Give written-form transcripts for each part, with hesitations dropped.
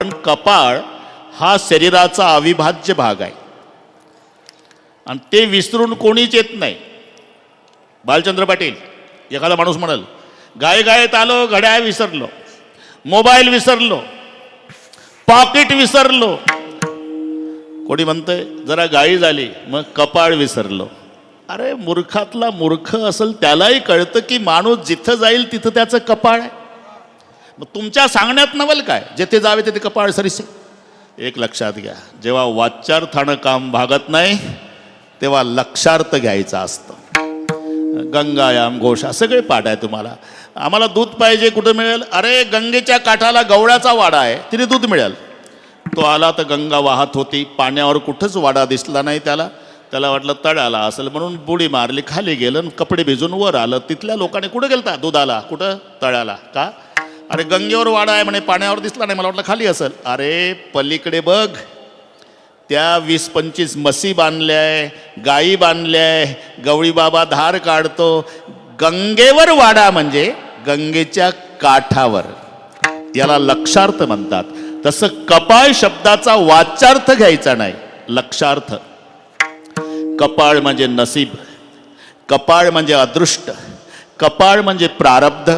पण कपाळ हा शरीराचा अविभाज्य भाग आहे आणि ते विसरून कोणीच येत नाही. बालचंद्र पाटील एखादा माणूस म्हणाल गायत आलो, घड्याळ विसरलो, मोबाईल विसरलो, पॉकेट विसरलो. कोणी म्हणतंय जरा गाई झाली मग कपाळ विसरलो. अरे मूर्खातला मूर्ख असेल त्यालाही कळतं की माणूस जिथं जाईल तिथं त्याचं कपाळ आहे. मग तुमच्या सांगण्यात नवल काय, जेथे जावे तिथे कपाळ सरीसे. एक लक्षात घ्या, जेव्हा वाच्यार्थानं काम भागत नाही तेव्हा लक्षार्थ घ्यायचं असतं. गंगायाम घोषा सगळे पाठ आहे तुम्हाला. आम्हाला दूध पाहिजे, कुठं मिळेल? अरे गंगेच्या काठाला गवळ्याचा वाडा आहे, तिथे दूध मिळेल. तो आला तर गंगा वाहत होती, पाण्यावर कुठंच वाडा दिसला नाही त्याला. त्याला वाटलं तळ्याला असेल म्हणून बुडी मारली, खाली गेलं, कपडे भिजून वर आलं. तिथल्या लोकांनी कुठं गेलता दुधाला? कुठं? तळ्याला. का? अरे गंगेवर वाडा आहे म्हणे, पाण्यावर दिसला नाही, मला वाटलं खाली असेल. अरे पलीकडे बघ, त्या 20-25 म्हशी बांधल्याय, गायी बांधल्याय, गवळी बाबा धार काढतो. गंगेवर वाडा म्हणजे गंगेच्या काठावर, याला लक्षार्थ म्हणतात. तसं कपाळ शब्दाचा वाच्यार्थ घ्यायचा नाही, लक्षार्थ. कपाळ म्हणजे नसीब, कपाळ म्हणजे अदृष्ट, कपाळ म्हणजे प्रारब्ध,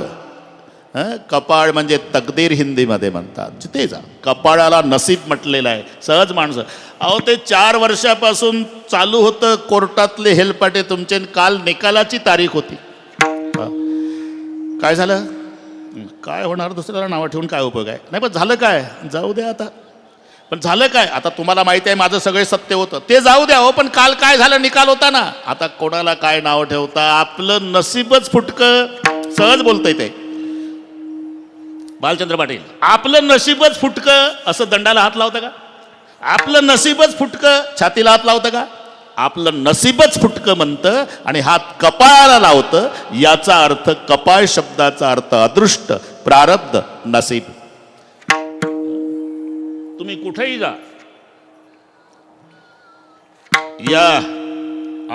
कपाळ म्हणजे तकदीर हिंदीमध्ये म्हणतात. जिथे जा कपाळाला नसीब म्हटलेलं आहे. सहज माणसं, अहो ते 4 वर्षापासून चालू होतं कोर्टातले हेलपाटे तुमचे, काल निकालाची तारीख होती. काय झालं? काय होणार? दुसऱ्याला नावं ठेवून काय उपयोग आहे? नाही पण झालं काय? जाऊ द्या आता. पण झालं काय? आता तुम्हाला माहिती आहे माझं सगळे सत्य होतं, ते जाऊ द्या हो. पण काल काय झालं? निकाल होता ना. आता कोणाला काय नाव ठेवता? आपलं नसीबच फुटकं. सहज बोलतंय ते बालचंद्र पाटील. आपलं नशीबच फुटकं असं दंडाला हात लावतं का? आपलं नसीबच फुटकं छातीला हात लावतं का? आपलं नसीबच फुटकं म्हणतं आणि हात कपाळाला लावतं. याचा अर्थ, कपाळ शब्दाचा अर्थ अदृष्ट, प्रारब्ध, नसीब. तुम्ही कुठेही जा, या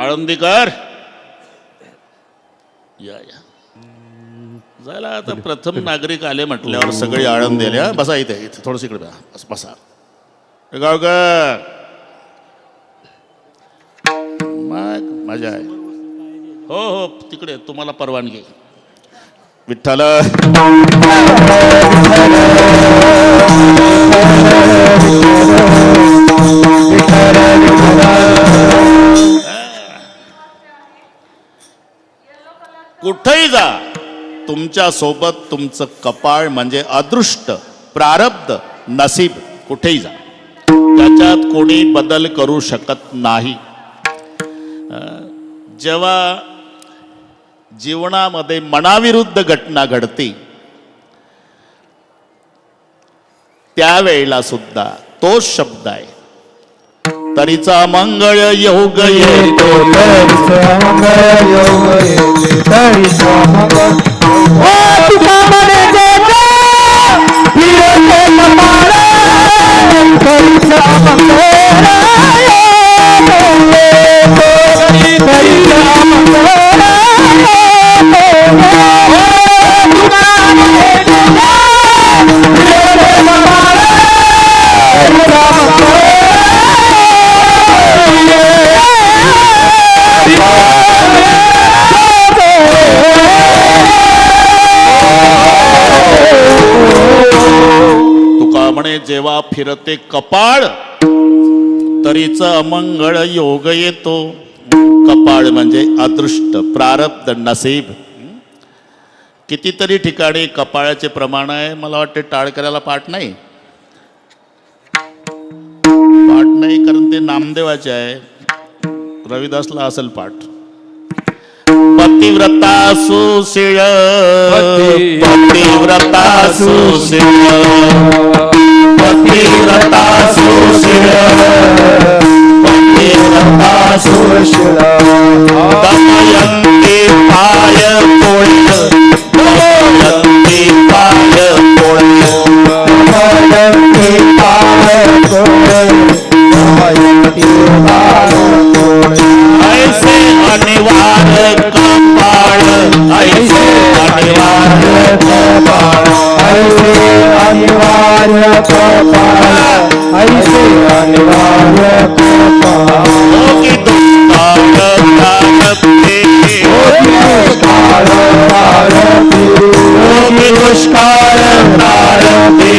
आळंदीकर या जायला. आता प्रथम नागरिक आले म्हटल्यावर सगळी आळंदी आले. बसा इथे, इथे थोडंसं इकडे बसा. गावकर मग मजा आहे. हो हो तिकडे तुम्हाला परवानगी. विठ्ठल कुठेही जा, तुमच्या सोबत तुमचं कपाळ म्हणजे अदृष्ट, प्रारब्ध, नसीब. कुठेही जा, त्याच्यात कोणी बदल करू शकत नाही. जेव्हा जीवनामध्ये मनाविरुद्ध घटना घडते त्यावेळेला सुद्धा तोच शब्द आहे, तरीचा मंगळ योग येतो, तरीचा मंगळ योग येतो, तरीचा मंगळ. जेव्हा फिरते कपाळ तरीच अमंगळ योग येतो. कपाळ म्हणजे अदृष्ट, प्रारब्ध, नसीब. कितीतरी ठिकाणी कपाळाचे प्रमाण आहे. मला वाटते टाळकऱ्याला पाठ नाही कारण ते नामदेवाचे आहे. रविदासला असेल पाठ. पतिव्रता सुशीळ, पतिव्रता सुशीळ, पतिव्रता सुशीळ, पतिव्रता सुशीळ. दमयंती पाय पोळ्य, दमयंती पाय पोळ्य, दमयंती पाय पोळ्य, दमयंती पाय पोळ्य. ऐसे अनिवार्य कपाळ, ऐसे अनिवार्य कपाळ, ऐसे अनिवार्य ऐसे अनिवार्य भोगी दुष्काळ प्रारब्धे भोगी दुष्काळ प्रारब्धे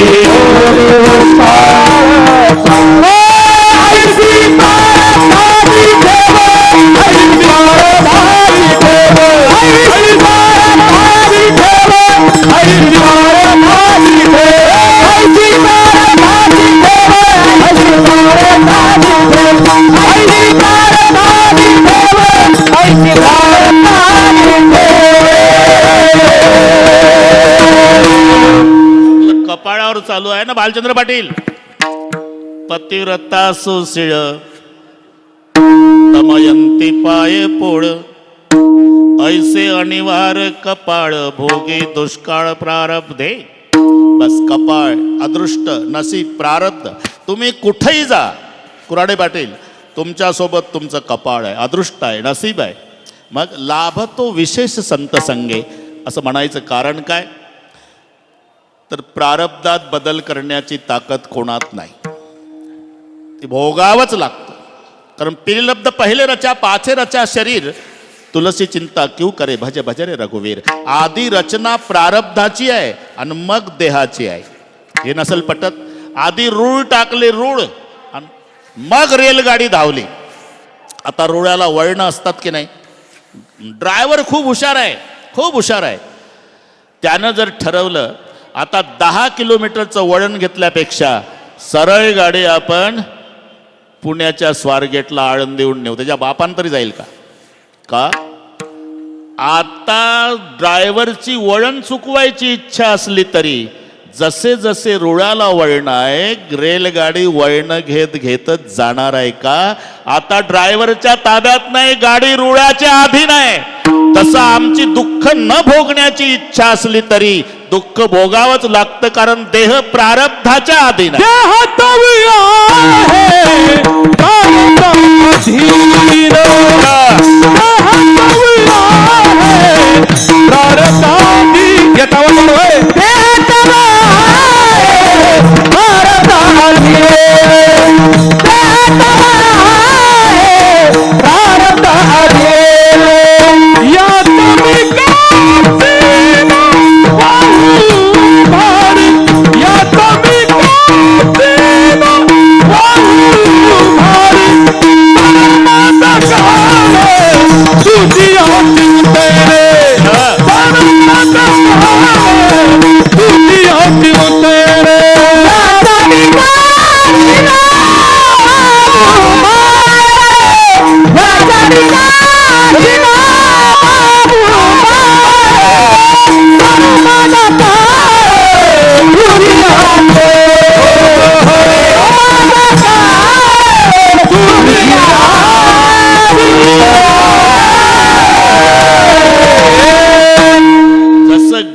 कपाळावर चालू आहे ना बालचंद्र पाटील. पतिव्रता सुशीळ दमयंती पाये पोळ ऐसे अनिवार कपाळ भोगी दुष्काळ प्रारब्धे. बस कपाळ, अदृष्ट, नसीब, प्रारब्ध, तुम्ही कुठेही जा कुराडे पाटील, तुमच्यासोबत तुमचं कपाळ आहे, अदृष्ट आहे, नसीब आहे. मग लाभ तो विशेष संत संगे असं म्हणायचं कारण काय? तर प्रारब्धात बदल करण्याची ताकद कोणात नाही, ती भोगावंच लागतं. कारण पिलब्ध पहिले रचा पाछे रचा शरीर, तुलसी चिंता क्यों करे भज भज रे रघुवीर. आधी रचना प्रारब्धाची आहे आणि मग देहाची आहे. हे नसल पटत. आधी रूळ टाकले, रूळ, मग रेलगाडी धावली. आता रुळाला वळणं असतात की नाही. ड्रायव्हर खूप हुशार आहे, खूप हुशार आहे. त्यानं जर ठरवलं आता 10 किलोमीटरचं वळण घेतल्यापेक्षा सरळ गाडी आपण पुण्याच्या स्वारगेटला आळंदीहून नेऊ, त्याच्या बापान तरी जाईल का? का आता ड्रायव्हरची वळण चुकवायची इच्छा असली तरी जसे जसे रुळाला वळण आहे रेलगाडी वळण घेत घेतच जाणार आहे का? आता ड्रायव्हरच्या ताब्यात नाही, गाडी रुळाच्या अधीन आहे. तसं आमची दुःख न भोगण्याची इच्छा असली तरी दुःख भोगावंच लागतं, कारण देह प्रारब्धाच्या अधीन आहे.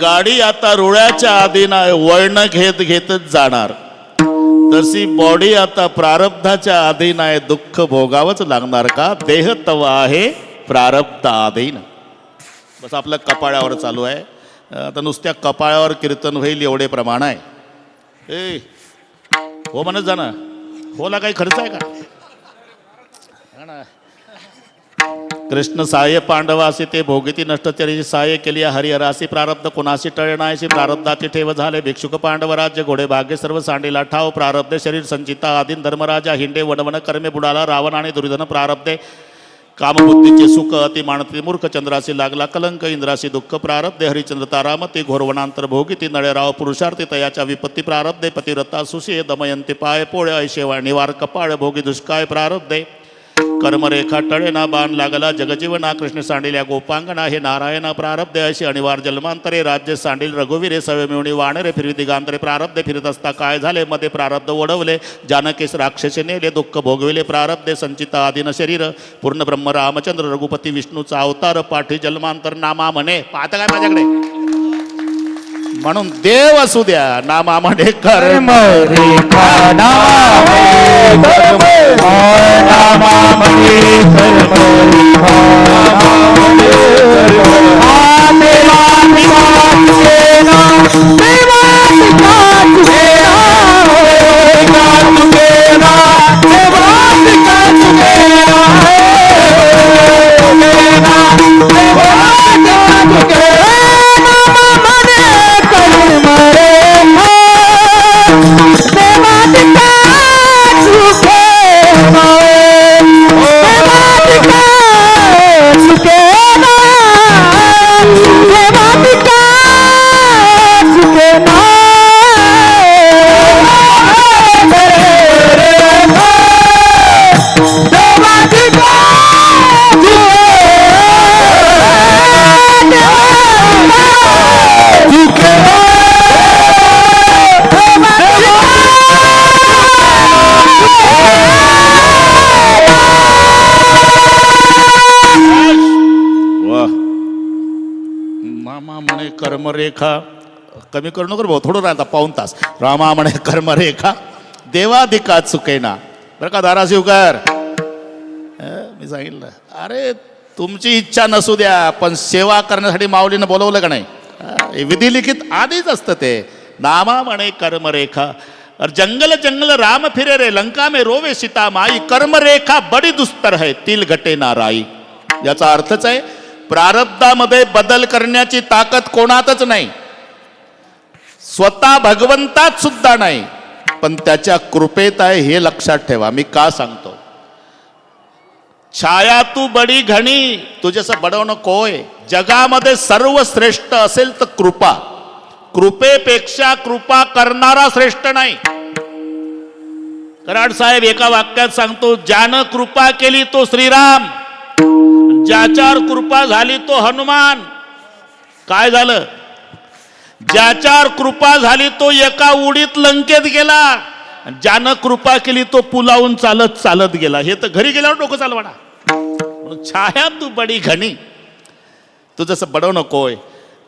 गाडी आता रुळाच्या अधीन आहे, वळण घेत घेतच जाणार. तशी बॉडी आता प्रारब्धाच्या अधीन आहे, दुःख भोगावंच लागणार का? देह तव आहे प्रारब्ध अधीन. बस आपलं कपाळावर चालू आहे. आता नुसत्या कपाळावर कीर्तन होईल एवढे प्रमाण आहे. ए हो म्हणत जा ना, होला काही खर्च आहे का? कृष्ण सहाय्य पांडवासी ते भोगिती नष्टचर्याची सहाय्य केली हरिहरासी. प्रारब्ध कोणाशी टळणायशी प्रारब्धाची ठेव झाले. भिक्षुक पांडव राज्य घोडे भाग्य सर्व सांडीला ठाव. प्रारब्धे शरीर संचिता आधीन धर्मराजा हिंडे वनवन कर्मे बुडाला. रावण आणि दुर्योधन प्रारब्धे कामबुद्धीचे सुख अति मानती मूर्ख. चंद्रासी लागला कलंक इंद्रासी दुःख. प्रारब्धे हरिचंद्र तारामती घोरवनांतर भोगिती नळेराव पुरुषार्थी तयाच्या विपत्ती. प्रारब्धे पतिव्रता सुशी दमयंती पाय पोळे ऐशेवा निवार कपाळ भोगी दुष्काळ. प्रारब्धे कर्मरेखा टळेना बाण लागला जगजीवना. कृष्ण सांडिल्या गोपांगना हे नारायणा. प्रारब्धे अशी अनिवार जन्मांतरे राज्य सांडील रघुवीरे. सवे मिळवणी वाणरे फिरवी दिगांतरे. प्रारब्धे फिरत असता काय झाले मध्ये प्रारब्ध ओढवले. जानकेस राक्षसे नेले दुःख भोगविले. प्रारब्धे संचिता आदिन शरीर पूर्ण ब्रह्म रामचंद्र रघुपती विष्णूचा अवतार. पाठी जन्मांतर नामा म्हणे. पाहता काय माझ्याकडे? म्हणून देव असू द्या नामा म्हणे कर्म रेखा. कर्मरेखा कमी करू नको रे भाऊ, थोडं राहता पाऊण तास. रामा म्हणे कर्मरेखा देवाधिका चुकेना. बरं का धाराशिवकर, मी सांगितलं अरे तुमची इच्छा नसू द्या, पण सेवा करण्यासाठी माऊलीनं बोलवलं का नाही? हे विधिलिखित आधीच असतं ते. नामा म्हणे कर्मरेखा, और जंगल जंगल राम फिरे रे, लंका में रोवे सीता माई, कर्मरेखा बडी दुस्तर है तिल घटे ना राई. याचा अर्थच आहे प्रारब्धामध्ये बदल करण्याची ताकद कोणातच नाही, स्वतः भगवंतात सुद्धा नाही, पण त्याच्या कृपेत आहे हे लक्षात ठेवा. मी का सांगतो? छाया तू बडी घणी, तुझ्याचं बडवणं कोय. जगामध्ये सर्वश्रेष्ठ असेल तर कृपा, कृपेपेक्षा कृपा करणारा श्रेष्ठ नाही. कराड साहेब एका वाक्यात सांगतो, ज्यानं कृपा केली तो श्रीराम, ज्याच्यावर कृपा झाली तो हनुमान. काय झालं? ज्याच्यावर कृपा झाली तो एका उडीत लंकेत गेला, ज्यानं कृपा केली तो पुलावून चालत चालत गेला. हे तर घरी गेल्यावर डोकं चालवाडा. छाया तू बडी घनी, तू जसं बडव नकोय.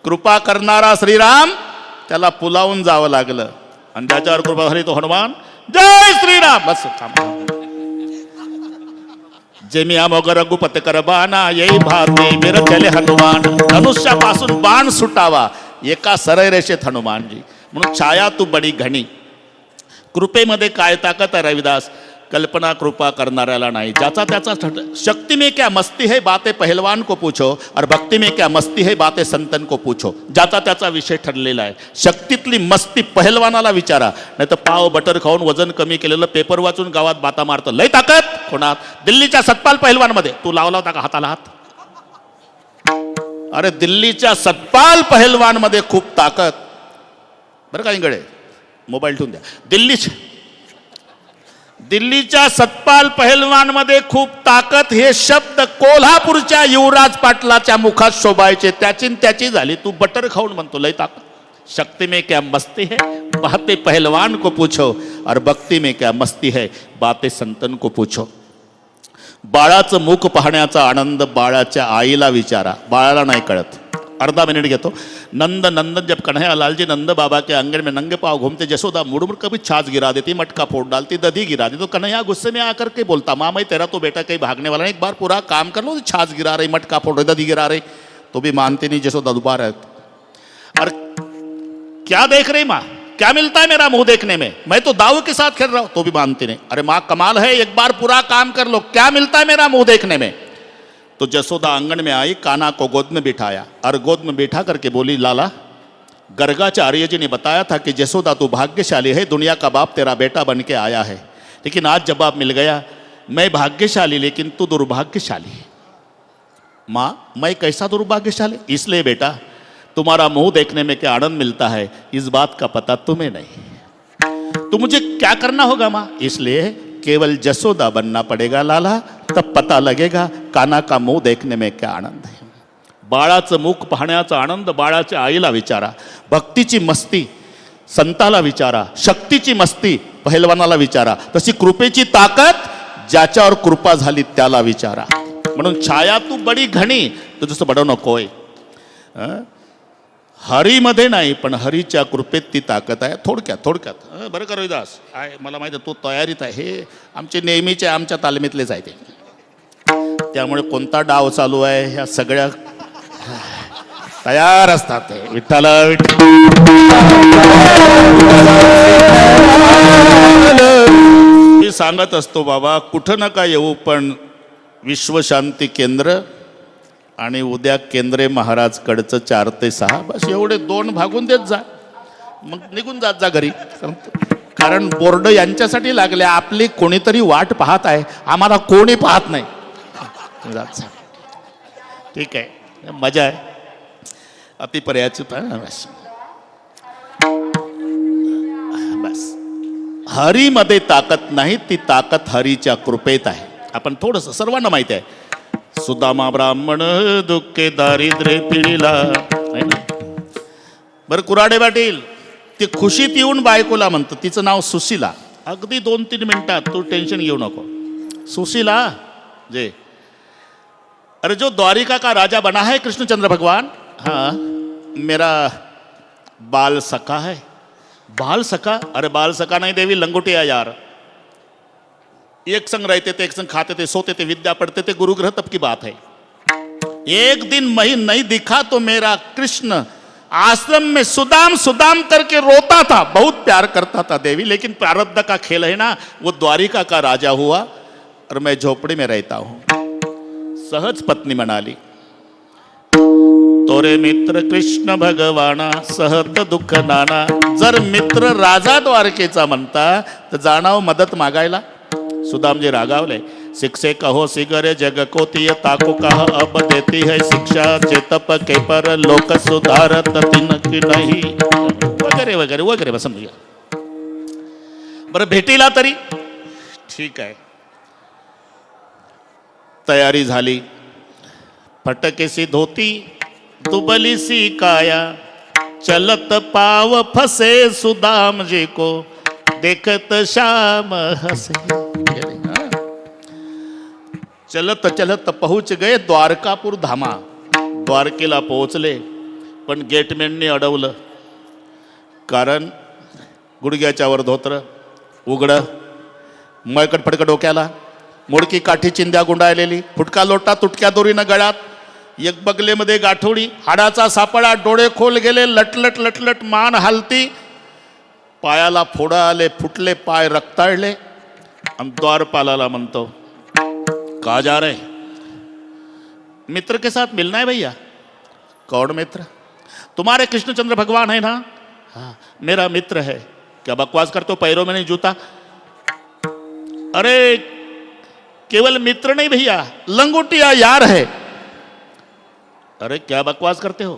कृपा करणारा श्रीराम, त्याला पुलावून जावं लागलं, आणि ज्याच्यावर कृपा झाली तो हनुमान. जय श्रीराम. बस जेमिया मोग रघुपत कर बाना, येई भाते बिर चले हनुमान. धनुष्यापासून बाण सुटावा, एका सरळ रेषेत हनुमानजी. म्हणून छाया तू बडी घणी. कृपेमध्ये काय ताकद आहे रविदास? कल्पना कृपा करणाऱ्याला नाही, ज्याचा त्याचा. शक्ति में क्या मस्ती है बातें पहलवान को पूछो, और भक्ति में क्या मस्ती है बातें संतन को पूछो. ज्याचा त्याचा विषय ठरलेला आहे. शक्तीतली मस्ती पहलवानाला विचारा, नाही तर पाव बटर खाऊन वजन कमी केलेलं पेपर वाचून गावात बाता मारतं. लय ताकद कोणात? दिल्लीच्या सतपाल पहलवानमध्ये. तू लावला होता का हाताला हात? अरे दिल्लीच्या सतपाल पहलवानमध्ये खूप ताकद. बरं का इंगडे, मोबाईल ठेवून द्या. दिल्लीच्या सतपाल पहलवानमध्ये खूप ताकद, हे शब्द कोल्हापूरच्या युवराज पाटलाच्या मुखात शोभायचे. त्याची झाली. तू बटर खाऊन म्हणतो लय ताकद. शक्ति में क्या मस्ती है बातें पहलवान को पूछो, और भक्ति में क्या मस्ती है बातें संतन को पूछो. बाळाचं मुख पाहण्याचा आनंद बाळाच्या आईला विचारा. बाळाला नाही कळत. अर्धा मिनट घेतो. नंद नंदन जब कन्हैया लालजी नंद बाबा के आंगन में नंगे पाँव घूमते, जसोदा मुड़मुड़ कभी छाछ गिरा देती, मटका फोड़ डालती, दधी गिरा दी. तो कन्हैया गुस्से में आकर के बोलता, माँ मैं तेरा तो बेटा कहीं भागने वाला नहीं, एक बार पूरा काम कर लो. छाछ गिरा रही, मटका फोड़ रही, दधी गिरा रही, तो भी मानती नहीं. जसोदा दोबारा है, और क्या देख रही माँ? क्या मिलता है मेरा मुंह देखने में? मैं तो दाऊ के साथ खेल रहा हूं. तो भी मानती नहीं. अरे माँ कमाल है, एक बार पूरा काम कर लो, क्या मिलता है मेरा मुंह देखने में? तो जसोदा आंगन में आई, कान्हा को गोद में बिठाया, और गोद में बिठा करके बोली, लाला गर्गाचार्य जी ने बताया था कि जसोदा तू भाग्यशाली है, दुनिया का बाप तेरा बेटा बन के आया है, लेकिन आज जवाब मिल गया, मैं भाग्यशाली लेकिन तू दुर्भाग्यशाली है. माँ मैं कैसा दुर्भाग्यशाली? इसलिए बेटा तुम्हारा मुंह देखने में क्या आनंद मिलता है, इस बात का पता तुम्हें नहीं. तो मुझे क्या करना होगा माँ? इसलिए केवल जसोदा बनना पड़ेगा लाला, तब पता लगेगा कान्हा का मुंह देखने में क्या आनंद है. बाळाचं मुख पाहण्याचा आनंद बाळाच्या आईला विचारा. भक्तीची मस्ती संताला विचारा. शक्तीची मस्ती पहलवानाला विचारा. तशी कृपेची ताकद ज्याच्यावर कृपा झाली त्याला विचारा. म्हणून छाया तू बडी घणी, तुझं बडव नकोय. हरीमध्ये नाही, पण हरीच्या कृपेत ती ताकद आहे. थोडक्यात बरं का रविदास, आहे मला माहिती आहे तू तयारीत आहे. हे आमचे नेहमीचे आमच्या तालमीतलेच आहे ते. त्यामुळे कोणता डाव चालू आहे ह्या सगळ्या तयार असतात ते. विठ्ठल मी सांगत असतो बाबा, कुठं नका येऊ, पण विश्वशांती केंद्र आणि उद्या केंद्रे महाराज कडचं 4 ते 6, बस एवढे 2 भागून देत जा, मग निघून जात जा घरी. कारण बोर्ड यांच्यासाठी लागले, आपली कोणीतरी वाट पाहत आहे, आम्हाला कोणी पाहत नाही. जात जा. ठीक आहे, मजा आहे. अतिपर्याची बस. हरीमध्ये ताकद नाही, ती ताकद हरीच्या कृपेत आहे. आपण थोडंसं सर्वांना माहिती आहे. सुदामा ब्राह्मण दुःखे दारिद्र्य पिढीला. बरं कुराडे पाटील, ती खुशीत येऊन बायकोला म्हणतं, तिचं नाव सुशीला. अगदी 2-3 मिनिटात, तू टेन्शन घेऊ नको. सुशीला जे, अरे जो द्वारिका का राजा बना है कृष्णचंद्र भगवान, हाँ मेरा बाल सखा है। बाल सखा, अरे बाल सखा नहीं देवी, लंगोटिया यार। एक संग रहते थे, एक संग खाते थे, सोते थे, विद्या पढ़ते थे, गुरु ग्रह तब की बात है। एक दिन मैं नहीं दिखा तो मेरा कृष्ण आश्रम में सुदाम सुदाम करके रोता था, बहुत प्यार करता था देवी, लेकिन प्रारब्ध का खेल है ना, वो द्वारिका का राजा हुआ और मैं झोपड़ी में रहता हूं। सहज पत्नी म्हणाली, तोरे मित्र कृष्ण भगवाना सहत दुःख नाना। जर मित्र राजा द्वारकेचा म्हणता तर जाणाव मदत मागायला। सुदामजी रागावले, शिक्षे कहो सिगरे जग को तिय ताको कह अब देती है शिक्षा, चेतप के पर लोक सुधारत तिन की नहीं, वगैरे वगैरे वगैरे बस समजूया। बरं भेटीला तरी ठीक आहे, तयारी झाली। फटकेसी धोती दुबली सी काया, चलत पाव फसे सुदाम जी को देखत श्याम हसे। चलत चलत पहुंच गए द्वारकापूर धामा। द्वारकेला पोहोचले, पण गेटमॅनने अडवलं, कारण गुडघ्याच्या वर धोत्र उघडं, मळकट फडकट डोक्याला, मोडकी काठी चिंध्या गुंडाळलेली, फुटका लोटा तुटक्या दोरीनं गळ्यात, एक बगलेमध्ये गाठोडी, हाडाचा सापळा, डोळे खोल गेले, लटलट लटलट मान हालती, पायाला फोडं आले, फुटले पाय रक्ताळले, आणि द्वारपालाला म्हणतो, कहा जा रहे? मित्र के साथ मिलना है भैया। कौन मित्र? तुम्हारे कृष्णचंद्र भगवान है ना? हाँ मेरा मित्र है। क्या बकवास करते हो, पैरों में नहीं जूता? अरे केवल मित्र नहीं भैया, लंगोटिया यार है। अरे क्या बकवास करते हो?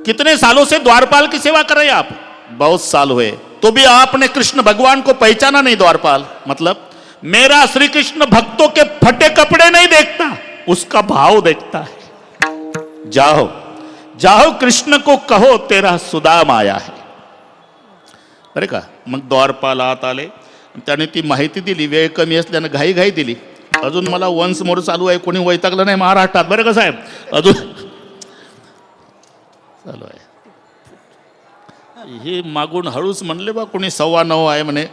कितने सालों से द्वारपाल की सेवा कर रहे हैं आप? बहुत साल हुए। तो भी आपने कृष्ण भगवान को पहचाना नहीं द्वारपाल? मतलब मेरा श्री कृष्ण भक्तों के फटे कपड़े नहीं देखता, उसका भाव देखता है। जाओ जाओ कृष्ण को कहो तेरा सुदाम आया है। बरे का, मग द्वारपाल आत आले, त्याने ती माहिती दिली, वेळ कमी असल्यानं घाई घाई दिली। अजून मला वन्स मोर चालू आहे, कोणी वैतागलं नाही महाराष्ट्रात, बरं का साहेब, अजून चालू आहे। हे मागून हळूच म्हणले बा कोणी 9:15 आहे म्हणे।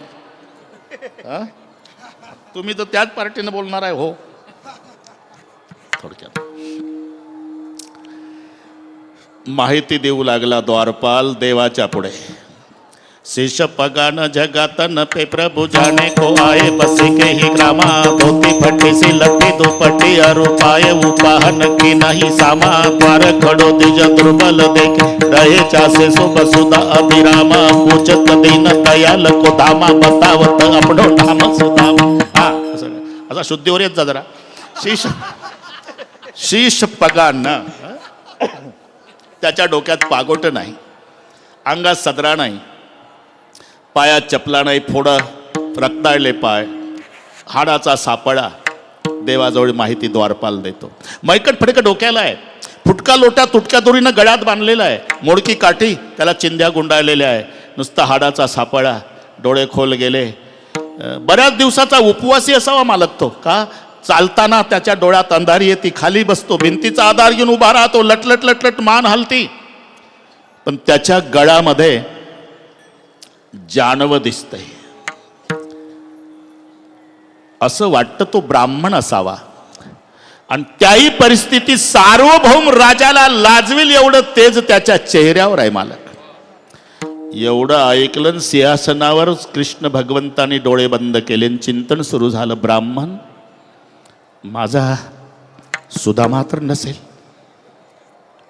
तुम्ही तर त्याच पार्टीनं बोलणार आहे हो। थोडक्यात माहिती देऊ लागला द्वारपाल देवाच्या पुढे। शीश पगान जगातन पे प्रभु जाने को आए, बसी के ही ग्रामा, धोती फटी सी लट्टी दुपट्टी अरु पाए, उपाहन की नहीं सामा, द्वार खड़ो दिज दुर्बल देखे, रहे चासे सुबह सुदा अभिरामा, पूछत दीन दयाल को धामा, बतावत अपनो नाम सुदामा। हा असा शुद्धीवर येत जा जरा। शीश शीश पगान, त्याच्या डोक्यात पागोट नाही, अंगात सदरा नाही, पायात चपला नाही, फोडं रक्ताळले पाय, हाडाचा सापळा। देवाजवळ माहिती द्वारपाल देतो। मैकट फडकट डोक्याला आहे, फुटका लोटा तुटक्या दोरीनं गळ्यात बांधलेला आहे, मोडकी काठी, त्याला चिंध्या गुंडाळलेल्या आहे, नुसता हाडाचा सापळा, डोळे खोल गेले। बऱ्याच दिवसाचा उपवासी असावा मालक तो, का चालताना त्याच्या डोळ्यात अंधारी येते, खाली बसतो, भिंतीचा आधार घेऊन उभा राहतो, लटलट लटलट मान हलती, पण त्याच्या गळ्यामध्ये जानव दिसतंय। असं वाटतं तो ब्राह्मण असावा, आणि त्याही परिस्थितीत सार्वभौम राजाला लाजवेल एवढं तेज त्याच्या चेहऱ्यावर आहे मालक। एवढं ऐकलं, सिंहासनावर कृष्ण भगवंतानी डोळे बंद केले, चिंतन सुरू झालं, ब्राह्मण माझा सुदामा तर नसेल?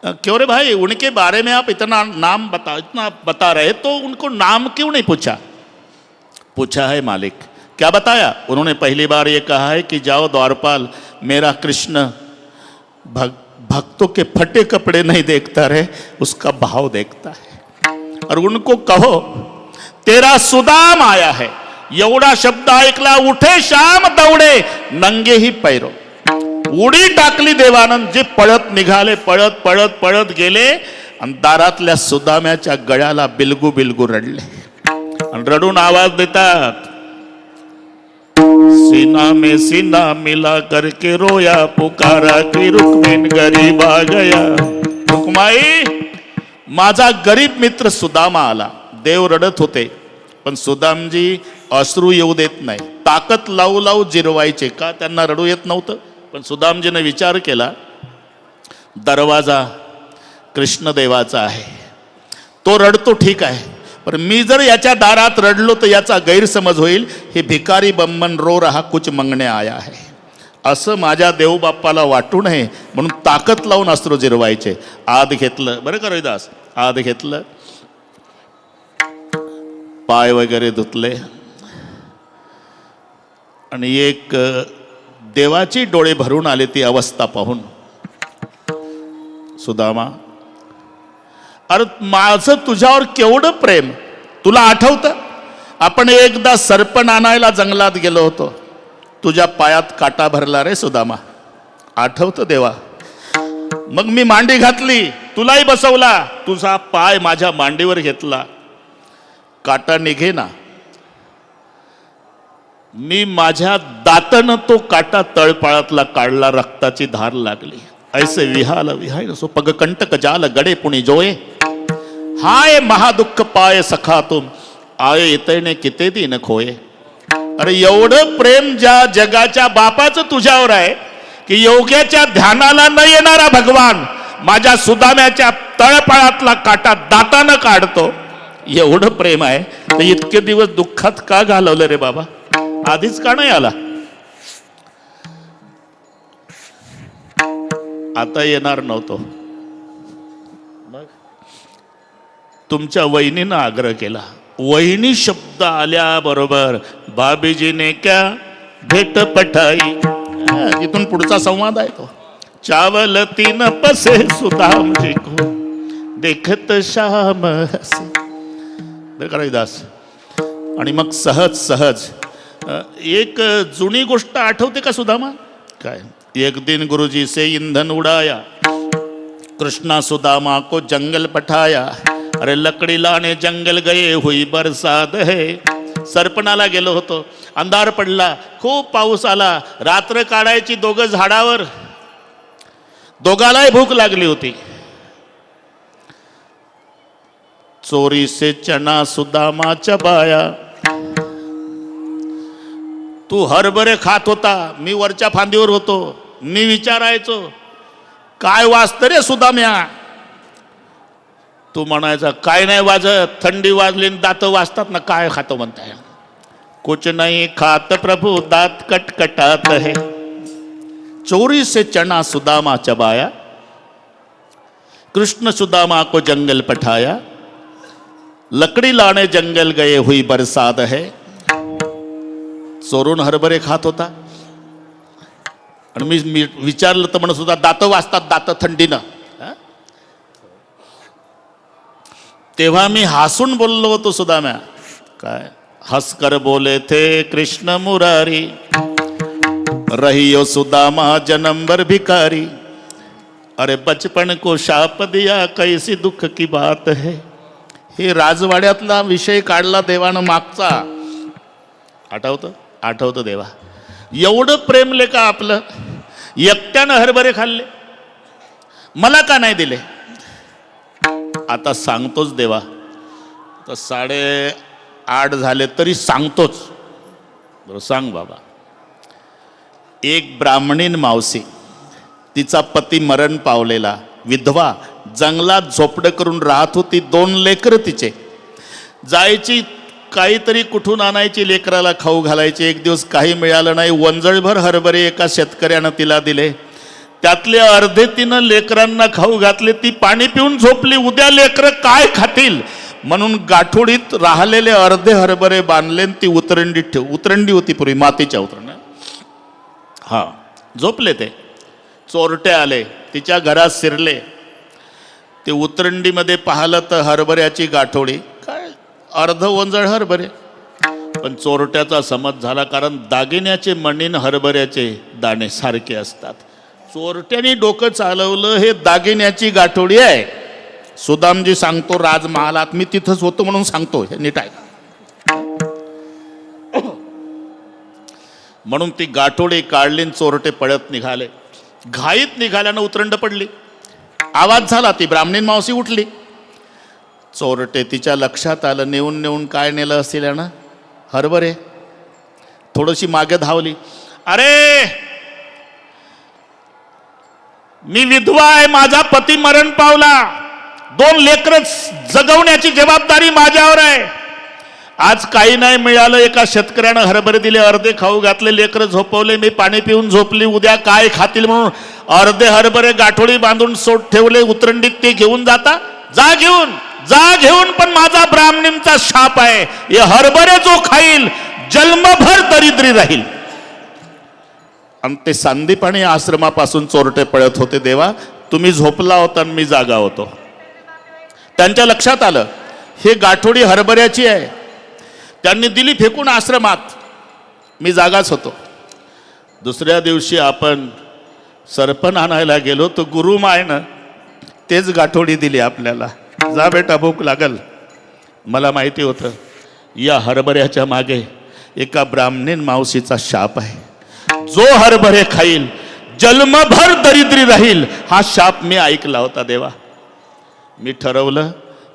क्यों रे भाई, उनके बारे में आप इतना बता रहे, तो उनको नाम क्यों नहीं पूछा? पूछा है मालिक। क्या बताया? उन्होंने पहली बार ये कहा है कि जाओ द्वारपाल, मेरा कृष्ण भक्तों के फटे कपड़े नहीं देखता रे, उसका भाव देखता है, और उनको कहो तेरा सुदाम आया है। एवढा शब्द ऐकला, उठे श्याम दौडे नंगे ही पैरो, उडी टाकली देवानंद जी, पळत निघाले, पळत पळत पळत गेले, आणि दारातल्या सुदाम्याच्या गळ्याला बिलगू बिलगू रडले, आणि रडून आवाज देतात, सीना में सीना मिला करके रोया, पुकारा कि रुक्मिन गरीब आ गया। रुक्माई माझा गरीब मित्र सुदामा आला. देव रडत होते, पण सुदामजी अश्रू येऊ देत नाही. ताकद लावू लावू जिरवायचे, का त्यांना रडू येत नव्हतं. पण सुदामजीने विचार केला, दरवाजा कृष्णदेवाचा आहे, तो रडतो ठीक आहे, पण मी जर याच्या दारात रडलो तर याचा गैरसमज होईल. हे भिकारी बम्मन रो रहा कुछ मंगणे आया है, असं माझ्या देवबाप्पाला वाटू नये म्हणून ताकद लावून अश्रू जिरवायचे. आत घेतलं बरं का रविदास, आत घेतलं, पाय वगैरे धुतले आणि एक देवाची डोळे भरून आले ती अवस्था पाहून. सुदामा, अरे माझं तुझ्यावर केवढं प्रेम, तुला आठवतं आपण एकदा सरपण आणायला जंगलात गेलो होतो, तुझ्या पायात काटा भरला रे सुदामा, आठवतं देवा. मग मी मांडी घातली, तुलाही बसवला, तुझा पाय माझ्या मांडीवर घेतला, काटा निघेना, मी माझ्या दातानं तो काटा तळपाळातला काढला, रक्ताची धार लागली. ऐसे विहाल विहाय सो पग कंटक जाल गडे पुणे जोये, हाय महादुःख पाय सखा तुम आये येतने किते दिन खोये. अरे एवढं प्रेम ज्या जगाच्या बापाचं तुझ्यावर आहे की योग्याच्या ध्यानाला न येणारा भगवान माझ्या सुदाम्याच्या तळपाळातला काटा दातानं काढतो. एवढं प्रेम आहे तर इतके दिवस दुःखात का घालवलं रे बाबा, आधीच का नाही आला. आता येणार नव्हतो. मग तुमच्या वहिनीनं आग्रह केला. वहिनी शब्द आल्याबरोबर भाभीजीने क्या भेट पठाई. इथून पुढचा संवाद आहे तो. चावल तीन पसे सुदाम जी को देखत श्याम हसे. रविदास. आणि मग सहज सहज एक जुनी गोष्ट आठवते का सुदामा. काय, एक दिन गुरुजी से ईंधन उड़ाया, कृष्णा सुदामा को जंगल पठाया. अरे लकड़ी लाने जंगल गए हुई बरसात है. सरपणाला गेलो होतो, अंधार पडला, खूप पाऊस आला, रात्र काढायची दोघं झाडावर, दोघालाही भूक लागली होती. चोरी से चना सुदामा चबाया. तू हरभरे खात होता, मी वरच्या फांदीवर होतो, मी विचारायचो काय वाजतं रे सुदाम्या. तू म्हणायचा काय नाही वाजत, थंडी वाजली दात वाजतात ना, काय खातो म्हणताय. कुछ नहीं खात प्रभु दात कटकटात है. चोरी से चना सुदामा चबाया, कृष्ण सुदामा को जंगल पठाया, लकड़ी लाने जंगल गए हुई बरसात है. चोरून हरभरे खात होता आणि मी विचारलं तर म्हणत होता दात वाजतात, दात थंडीनं. तेव्हा मी हसून बोललो होतो सुदाम्या. काय हंसकर बोले थे कृष्ण मुरारी, रहियो सुदामा जन्म भर भिकारी. अरे बचपन को शाप दिया कैसी दुःख की बात है. हे राजवाड्यातला विषय काढला देवानं मागचा. आठवतं देवा. एवढं प्रेमले का आपलं. एकट्यानं हरभरे खाल्ले, मला का नाही दिले. आता सांगतोच देवा. तर 8:30 झाले तरी सांगतोच. बरं सांग बाबा. एक ब्राह्मणीन मावशी, तिचा पती मरण पावलेला, विधवा, जंगलात झोपडं करून राहत होती. 2 लेकरं तिचे. जायची, काहीतरी कुठून आणायची, लेकराला खाऊ घालायची. एक दिवस काही मिळालं नाही, वंजळभर हरभरे एका शेतकऱ्यानं तिला दिले. त्यातले अर्धे तिनं लेकरांना खाऊ घातले. ती पाणी पिऊन झोपली. उद्या लेकरं काय खातील म्हणून गाठोडीत राहिलेले अर्धे हरभरे बांधले. ती उतरंडी होती पूर्वी, मातीच्या उतरण. हा झोपले ते. चोरटे आले, तिच्या घरात शिरले. ते उतरंडीमध्ये पाहिलं तर हरभऱ्याची गाठोडी, काय अर्ध वंजळ हरभरे. पण चोरट्याचा समज झाला, कारण दागिन्याचे मणीन हरभऱ्याचे दाणे सारखे असतात. चोरट्याने डोकं चालवलं, हे दागिन्याची गाठोडी आहे. सुदामजी सांगतो राजमहालात, मी तिथंच होतो म्हणून सांगतो, हे नीट आहे. म्हणून ती गाठोडी काढली, चोरटे पळत निघाले. घाईत निघाल्यानं उतरंड पडली. आवाज झाला, ती ब्राह्मणीन मावशी उठली. चोरटे तिच्या लक्षात आलं, नेऊन नेऊन काय नेलं असेल ना, हरभरे. थोडीशी मागे धावली, अरे मी विधवा आहे, माझा पती मरण पावला, 2 लेकरं जगवण्याची जबाबदारी माझ्यावर आहे. आज काही नाही मिळालं, एका शेतकऱ्यानं हरभरे दिले, अर्धे खाऊ घातले, लेकरं झोपवले, मी पाणी पिऊन झोपली, उद्या काय खातील म्हणून अर्धे हरभरे गाठोडी बांधून सोड ठेवले, उतरंडीत ते घेऊन जाता. जा घेऊन, पण माझा ब्राह्मणींचा शाप आहे, हे हरभरे जो खाईल जन्मभर दरिद्री राहील. आणि ते सांदीपाणी आश्रमापासून चोरटे पळत होते, देवा तुम्ही झोपला होता आणि मी जागा होतो. त्यांच्या लक्षात आलं हे गाठोडी हरभऱ्याची आहे, त्यांनी दिली फेकून आश्रमात, मी जागाच होतो. दुसऱ्या दिवशी आपण सरपण आणायला गेलो, तर गुरुमायनं तेच गाठोडी दिली आपल्याला. जा बेटा भूक लागल. मला माहिती होतं या हरभऱ्याच्या मागे एका ब्राह्मणीन मावशीचा शाप आहे, जो हरभरे खाईल जन्मभर दरिद्री राहील. हा शाप मी ऐकला होता देवा. मी ठरवलं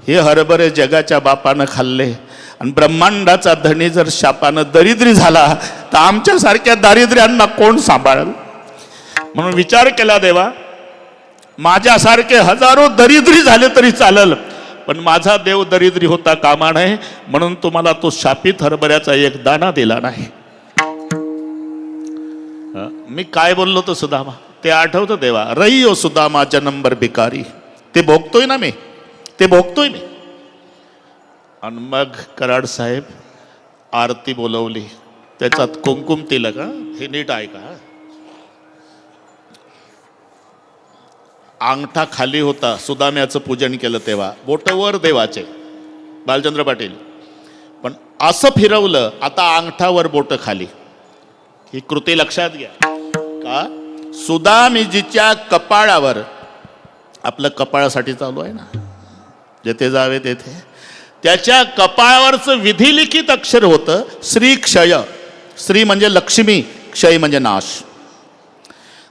हे हरभरे जगाच्या बापानं खाल्ले आणि ब्रह्मांडाचा धनी जर शापानं दरिद्री झाला तर आमच्यासारख्या दारिद्र्यांना कोण सांभाळेल. म्हणून विचार केला देवा, माझ्यासारखे हजारो दरिद्री झाले तरी चालेल, पण माझा देव दरिद्री होता कामा नये, म्हणून तुम्हाला तो शापित हरभऱ्याचा एक दाणा दिला नाही. मी काय बोललो तो सुदामा ते आठवतं देवा. रही हो सुदामा जन्मभर भिकारी, ते भोगतोय ना मी, ते भोगतोय मी. आणि मग कराड साहेब आरती बोलवली, त्याच्यात कुंकुम तिलक. हे नीट ऐका. अंगठा खाली होता, सुदाम्याचं पूजन केलं तेव्हा, बोटवर देवाचे बालचंद्र पाटील, पण असं फिरवलं आता अंगठावर बोट खाली. ही कृती लक्षात घ्या. का सुदामीजीच्या कपाळावर, आपलं कपाळासाठी चालू आहे ना, जेथे जावे तेथे, त्याच्या कपाळावरचं विधिलिखित अक्षर होतं श्री क्षय. श्री म्हणजे लक्ष्मी, क्षय म्हणजे नाश.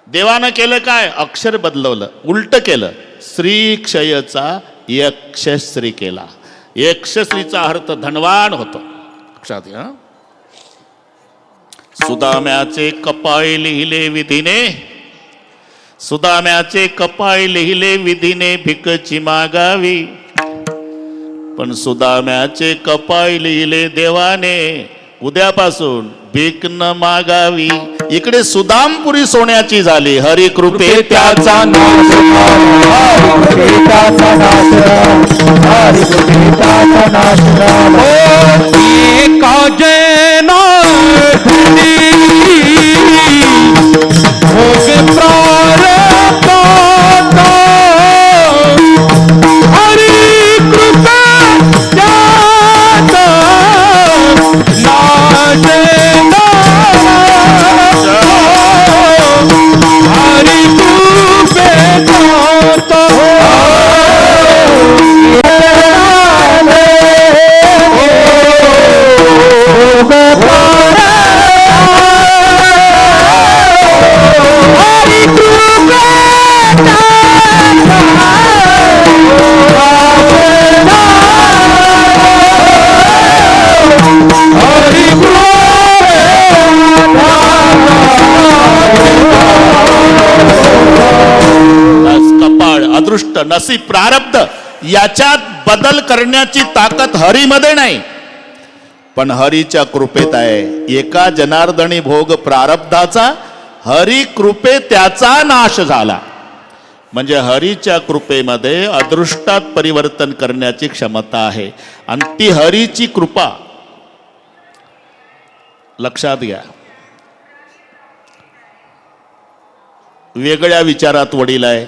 देवानं केलं काय, अक्षर बदलवलं, उलट केलं. श्री क्षयचा यक्षश्री केला. यक्षश्रीचा अर्थ धनवान होतो. लक्षात घ्या. सुदाम्याचे कपाळ लिहिले विधीने, सुदाम्याचे कपाळ लिहिले विधीने, भिकची मागावी. पण सुदाम्याचे कपाळ लिहिले देवाने, उद्यापासून भीक न मागावी. इकडे सुदामपुरी सोन्याची झाली, हरी कृपे त्याचा नाश. अदृष्ट, नसीब, प्रारब्ध याच्यात बदल करण्याची ताकद हरीमध्ये नाही, पण हरीच्या कृपेत आहे. एका जनार्दनी भोग प्रारब्धाचा, हरी कृपे त्याचा नाश झाला. म्हणजे हरीच्या कृपेमध्ये अदृष्टात परिवर्तन करण्याची क्षमता आहे, आणि ती हरीची कृपा. लक्षात घ्या. वेगळ्या विचारात वडील आहे,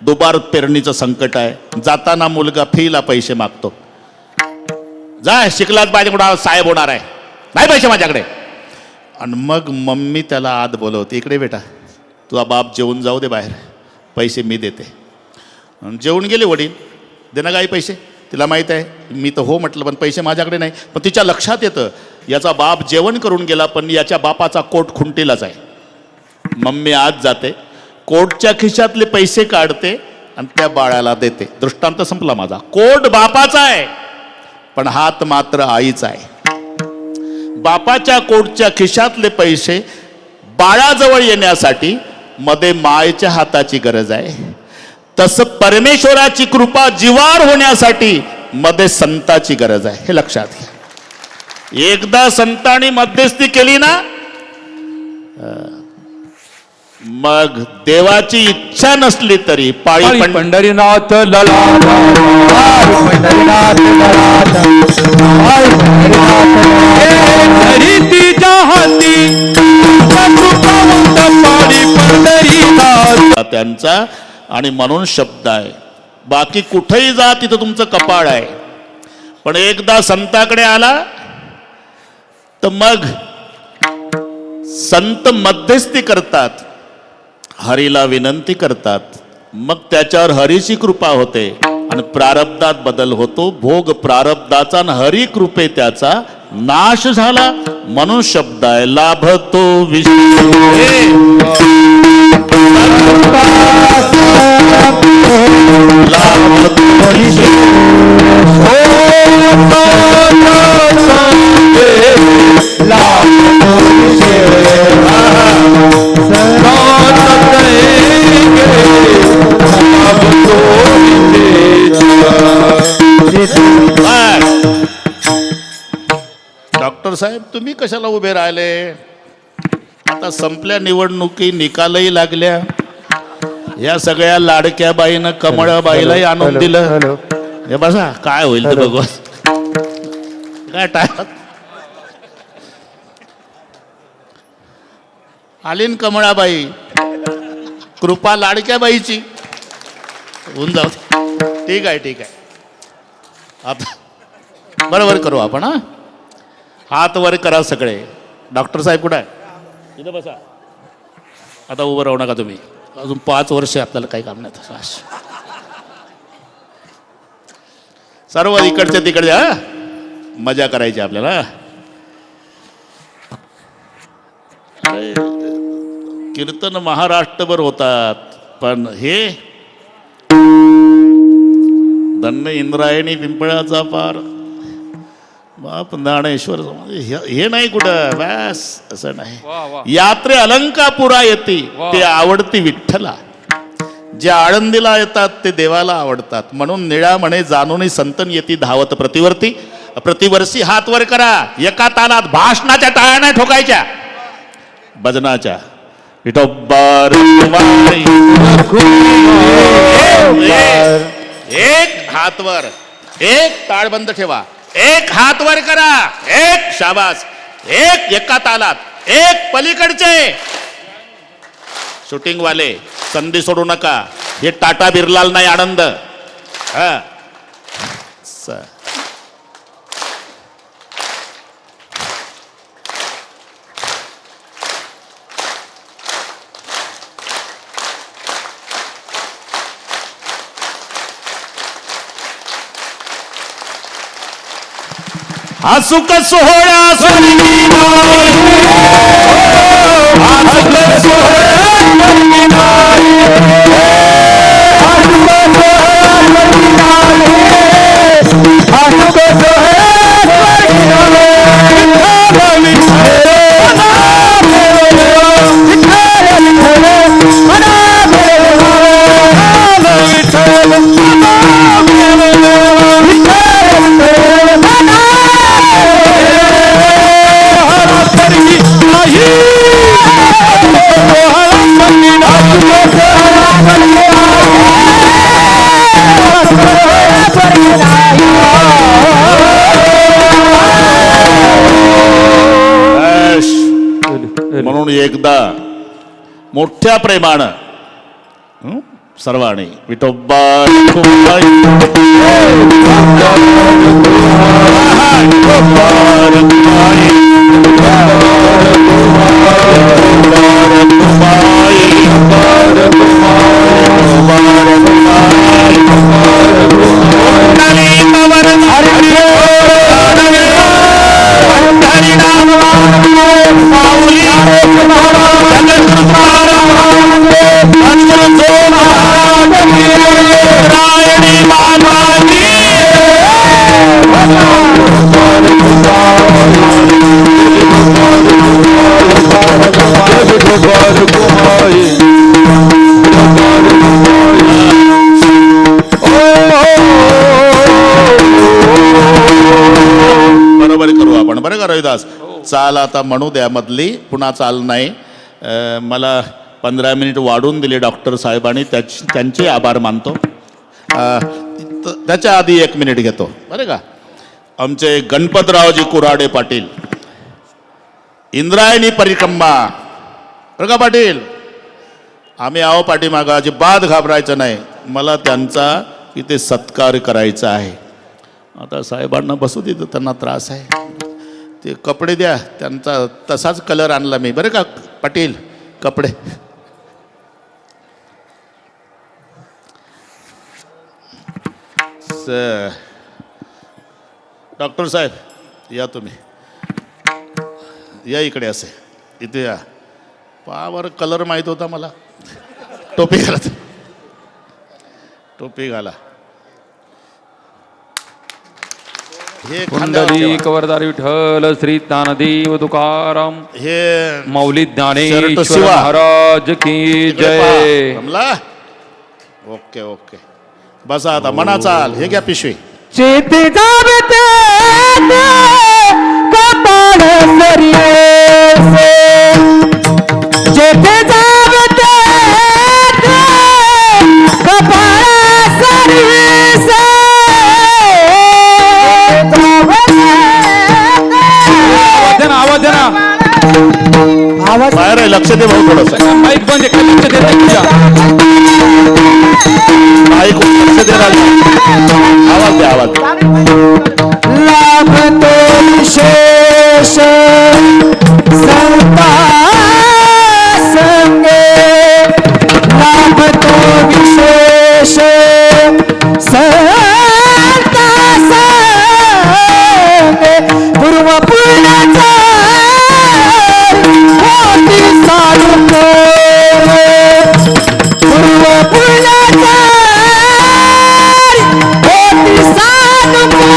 दुबार पेरणीचं संकट आहे, जाताना मुलगा फीला पैसे मागतो. जा शिकलात पाहिजे, कुठं साहेब होणार आहे, नाही पैसे माझ्याकडे. आणि मग मम्मी त्याला आत बोलवते, इकडे बेटा तुझा बाप जेवून जाऊ दे बाहेर, पैसे मी देते. जेवून गेले वडील, देणं काही पैसे. तिला माहीत आहे मी तर हो म्हटलं, पण पैसे माझ्याकडे नाही. पण तिच्या लक्षात येतं याचा बाप जेवण करून गेला, पण याच्या बापाचा कोट खुंटीलाच आहे. मम्मी आत जाते, कोटच्या खिशातले पैसे काढते आणि त्या बाळाला देते. दृष्टांत संपला माझा. कोट बापाचा आहे पण हात मात्र आईचा आहे. बापाच्या कोटच्या खिशातले पैसे बाळाजवळ येण्यासाठी मध्ये मायेच्या हाताची गरज आहे. तसं परमेश्वराची कृपा जीवावर होण्यासाठी मध्ये संताची गरज आहे. हे लक्षात घ्या. एकदा संतांनी मध्यस्थी केली ना मग देवाची इच्छा नसली तरी पाळी पंढरीनाथ ललाट, पंढरीनाथ ललाट, तिच्या हाती पाळी पंढरीनाथ त्यांचा. आणि म्हणून शब्द आहे बाकी कुठेही जा तिथं तुमचं कपाळ आहे. पण एकदा संताकडे आला तर मग संत मध्यस्थी करतात, हरीला विनंती करतात, मग त्याच्यावर हरीची कृपा होते आणि प्रारब्धात बदल होतो. भोग प्रारब्धाचा आणि हरी कृपे त्याचा नाश झाला. म्हणून शब्द आहे लाभतो विष्णू लाभतो डॉक्टर साहेब तुम्ही कशाला उभे राहिले? आता संपल्या निवडणुकी, निकालही लागल्या. या सगळ्या लाडक्या बाईनं कमळाबाईलाही आणून दिलं. हे बसा काय होईल ते बघू. काय टाळत आली न कमळाबाई. कृपा लाडक्या बाईची होऊन जाऊ. ठीक आहे ठीक आहे. आता बरोबर करू आपण. हा हात वर करा सगळे. डॉक्टर साहेब कुठं आहे? इथं बसा. आता उभं राहू नका तुम्ही. अजून 5 वर्ष आपल्याला काही काम नाही. सर्व इकडच्या तिकडच्या मजा करायची आपल्याला. अरे, कीर्तन महाराष्ट्रभर होतात पण हे धन्य इंद्रायणी पिंपळाचा पार बाप ज्ञानेश्वर हे नाही कुठं. बस असं नाही. यात्रे अलंकापुरा येते ते आवडती विठ्ठला. जे आळंदीला येतात ते देवाला आवडतात. म्हणून निळा म्हणे जाणून संतन येती धावत प्रतिवर्ती. प्रतिवर्षी हात वर करा. एका तालात भाषणाच्या टाळ्या नाही ठोकायच्या, भजनाच्या. विठोबार एक हात वर, एक ताळ बंद ठेवा, एक हात वर करा, एक शाबास, एक एका तालात, एक पलीकडचे. शूटिंग वाले संधी सोडू नका. हे टाटा बिरलाल नाही आनंद. हा सुख सोहळा म्हणून एकदा मोठ्या प्रेमानं सर्वांनी विठोबा चाल आता म्हणू द्या मधली, पुन्हा चाल नाही. मला 15 मिनिट वाढून दिले डॉक्टर साहेबांनी, त्यांचे आभार मानतो. त्याच्या आधी 1 मिनिट घेतो बरं का. आमचे गणपतरावजी कुऱ्हाडे पाटील, इंद्रायणी परिक्रमा बरं का पाटील. आम्ही आहो पाठीमागं, अजिबात घाबरायचं नाही. मला त्यांचा इथे सत्कार करायचा आहे. आता साहेबांना बसू देतो, त्यांना त्रास आहे. ते कपडे द्या, त्यांचा तसाच कलर आणला मी बरं का पाटील. कपडे डॉक्टर साहेब या, तुम्ही या इकडे. असे इथे या. पावर कलर माहीत होता मला. टोपी घाला, टोपी घाला. हे कुंडली कवरदार विठ्ठल श्री ज्ञानदेव तुकाराम हे मौली शर्ट ज्ञानेश्वर शिवा. महाराज की जय. जमला. ओके ओके, बसा आता. मना चाल. हे घ्या पिशवी. चेत जावते कपाळ सरिये जेते जावते कपाळ सरिये आवाज दे ना. आवाज बाहेर आहे, लक्ष दे भाऊ थोडस. माईक बंद आहे, लक्ष दे माईक लक्ष दे. आवाज दे, आवाज दे. लाभतो विशेष संता संगे लाभतो विशेष संता संगे पूर्व पुण्याचा होती साधुको पूर्व पुण्याचा होती साधुको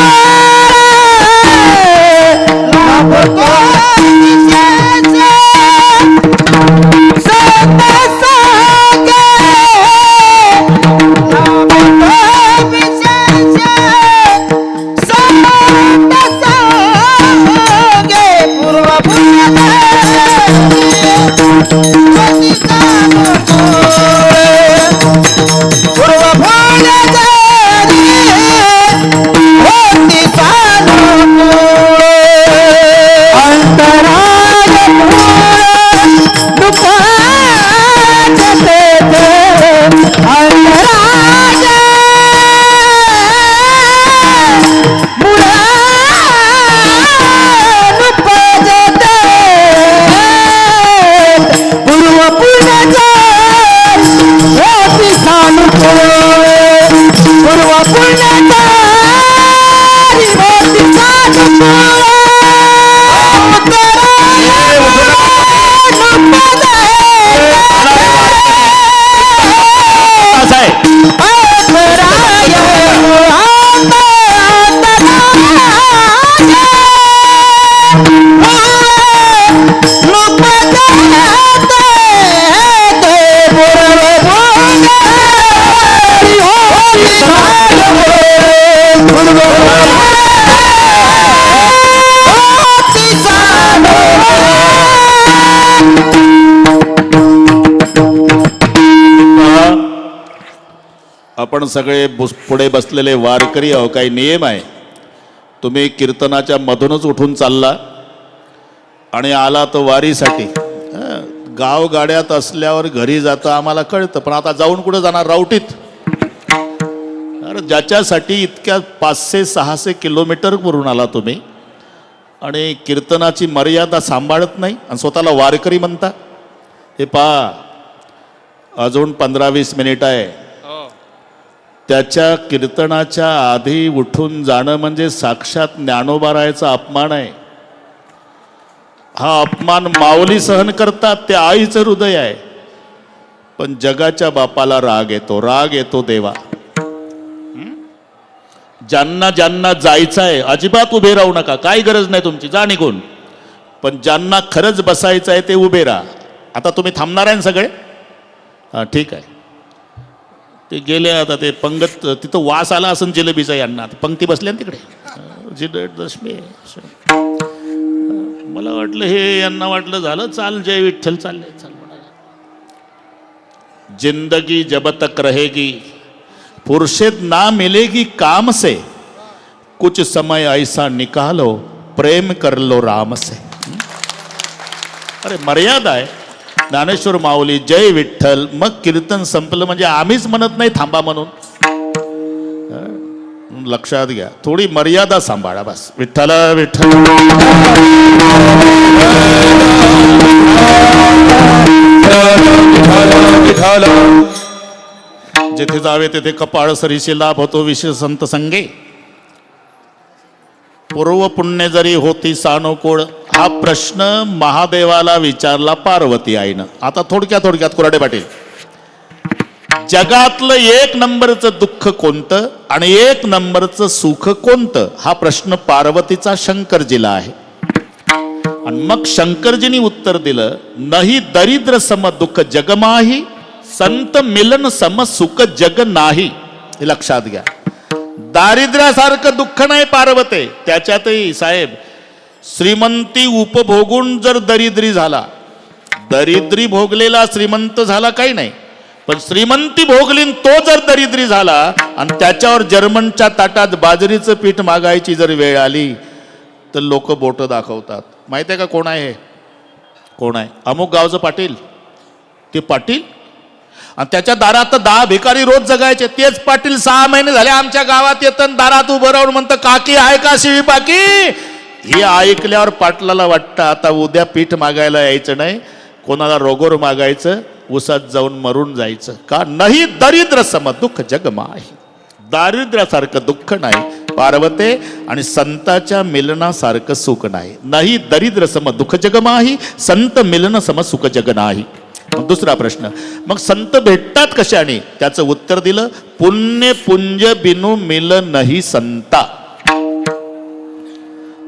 आपण सगळे पुढे बसलेले वारकरी आहो. काही नियम आहे. तुम्ही कीर्तनाच्या मधूनच उठून चालला आणि आला तर वारीसाठी. गावगाड्यात असल्यावर घरी जातं आम्हाला कळतं, पण आता जाऊन कुठे जाणार? रावटीत. अरे ज्याच्यासाठी इतक्या 500-600 किलोमीटर वरून आला तुम्ही आणि कीर्तनाची मर्यादा सांभाळत नाही आणि स्वतःला वारकरी म्हणता. हे पहा, अजून 15-20 मिनिट आहे. त्याच्या कीर्तनाच्या आधी उठून जाणं म्हणजे साक्षात ज्ञानोबारायाचा अपमान आहे. हा अपमान माऊली सहन करतात, ते आईचं हृदय आहे. पण जगाच्या बापाला राग येतो, राग येतो देवा. ज्यांना ज्यांना जायचं आहे अजिबात उभे राहू नका, काही गरज नाही तुमची, जा निघून. पण ज्यांना खरंच बसायचं आहे ते उभे राहा. आता तुम्ही थांबणार आहे ना सगळे? हां ठीक आहे. ते गेले आता, ते पंगत तिथं वास आला असं जिलेबीचा यांना. पंक्ती बसल्या ना तिकडे. जिलेबी मला वाटलं हे यांना वाटलं झालं चाल जय विठ्ठल चालले चाल म्हणाले. जिंदगी जब तक रहेगी फुर्सत ना मिलेगी काम से, कुछ समय ऐसा निकालो प्रेम कर लो राम से. अरे मर्यादा आहे. ज्ञानेश्वर माऊली जय विठ्ठल मग कीर्तन संपलं म्हणजे आम्हीच म्हणत नाही थांबा म्हणून. लक्षात घ्या थोडी मर्यादा सांभाळा बस. विठ्ठल विठ्ठल जिथे जावे तेथे कपाळ सरीशी लाभ होतो विशेष संत संगे. पूर्व पुण्य जरी होती सानुकूळ हा प्रश्न महादेवाला विचारला पार्वती आईनं. आता थोडक्यात कुराडे पाटील, जगातलं एक नंबरचं दुःख कोणतं आणि एक नंबरचं सुख कोणतं हा प्रश्न पार्वतीचा शंकरजीला आहे. आणि मग शंकरजींनी उत्तर दिलं, नाही दरिद्र सम दुःख जगमाही, संत मिलन सम सुख जग नाही. हे लक्षात घ्या. दारिद्र्यासारखं दुःख नाही पार्वते. त्याच्यातही साहेब श्रीमंती उपभोगून जर दरिद्री झाला, दरिद्री भोगलेला श्रीमंत झाला काही नाही, पण श्रीमंती भोगलीन तो जर दरिद्री झाला आणि त्याच्यावर जर्मनच्या ताटात बाजरीचं पीठ मागायची जर वेळ आली तर लोक बोटं दाखवतात. माहिती आहे का कोण आहे? कोण आहे? अमुक गावचं पाटील. ते पाटील आणि त्याच्या दारात 10 भिकारी रोज जगायचे. तेच पाटील 6 महिने झाले आमच्या गावात येतं दारात उभं राहून म्हणतं काकी आहे का शिवी पाकी. हे ऐकल्यावर पाटलाला वाटतं आता उद्या पीठ मागायला यायचं नाही, कोणाला रोगोर मागायचं, उसात जाऊन मरून जायचं. का नाही दरिद्र सम दुःख जगमाही. दारिद्र्यासारखं दुःख नाही पार्वते आणि संताच्या मिलनासारखं सुख नाही. नाही दरिद्र सम दुःख जगमाही, संत मिलन सम सुख जग नाही. मग दुसरा प्रश्न, मग संत भेटतात कशाने? त्याचं उत्तर दिलं, पुण्य पुंज बिनु मिल नाही संता.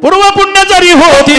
पूर्व पुण्य जरी होती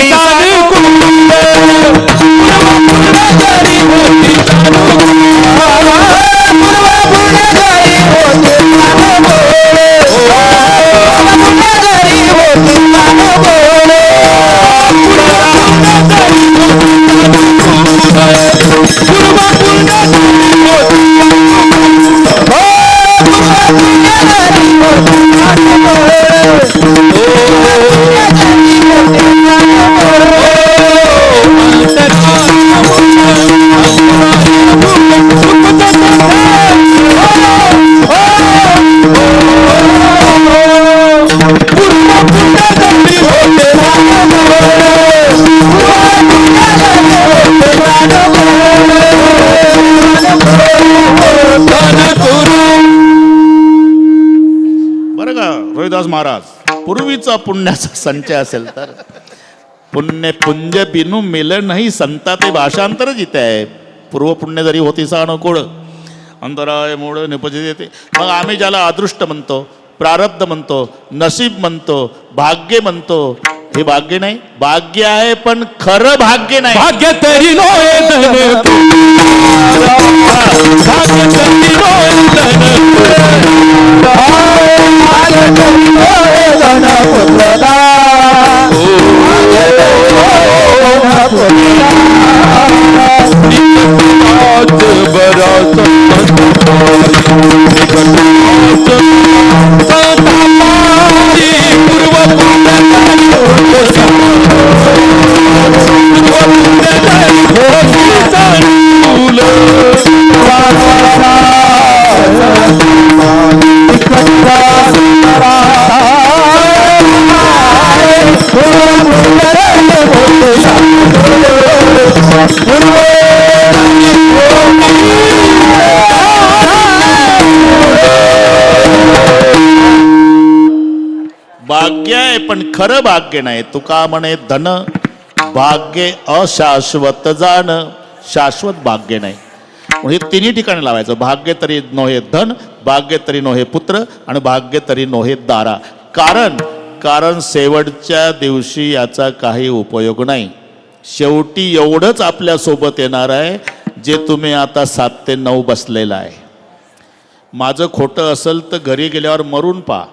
रोहिदास महाराज, पूर्वीचा पुण्याचा संचय असेल तर पुण्य पुंज बिनु मिल नाही संता. ते भाषांतरच इथे आहे. पूर्व पुण्य जरी होती अनुकूळ अंतराय मूळ निपजित येते. मग आम्ही ज्याला अदृष्ट म्हणतो, प्रारब्ध म्हणतो, नसीब म्हणतो, भाग्य म्हणतो, हे भाग्य नाही. भाग्य आहे पण खरं भाग्य नाही. भाग्य तरी नोय धन भाग्य तरी नोय भाग्य आहे पण खरं भाग्य नाही. तुका म्हणे धन भाग्य अशाश्वत जाण, शाश्वत भाग्य नाही. हे तिन्ही ठिकाणी लावायचं. भाग्य तरी नोहे धन, भाग्य तरी नोहे पुत्र आणि भाग्य तरी नोहे दारा. कारण शेवटच्या दिवशी याचा काही उपयोग नाही. शेवटी एवढंच आपल्या सोबत येणार आहे जे तुम्ही आता 7 ते 9 बसलेला आहे. माझं खोटं असेल तर घरी गेल्यावर मरून पहा.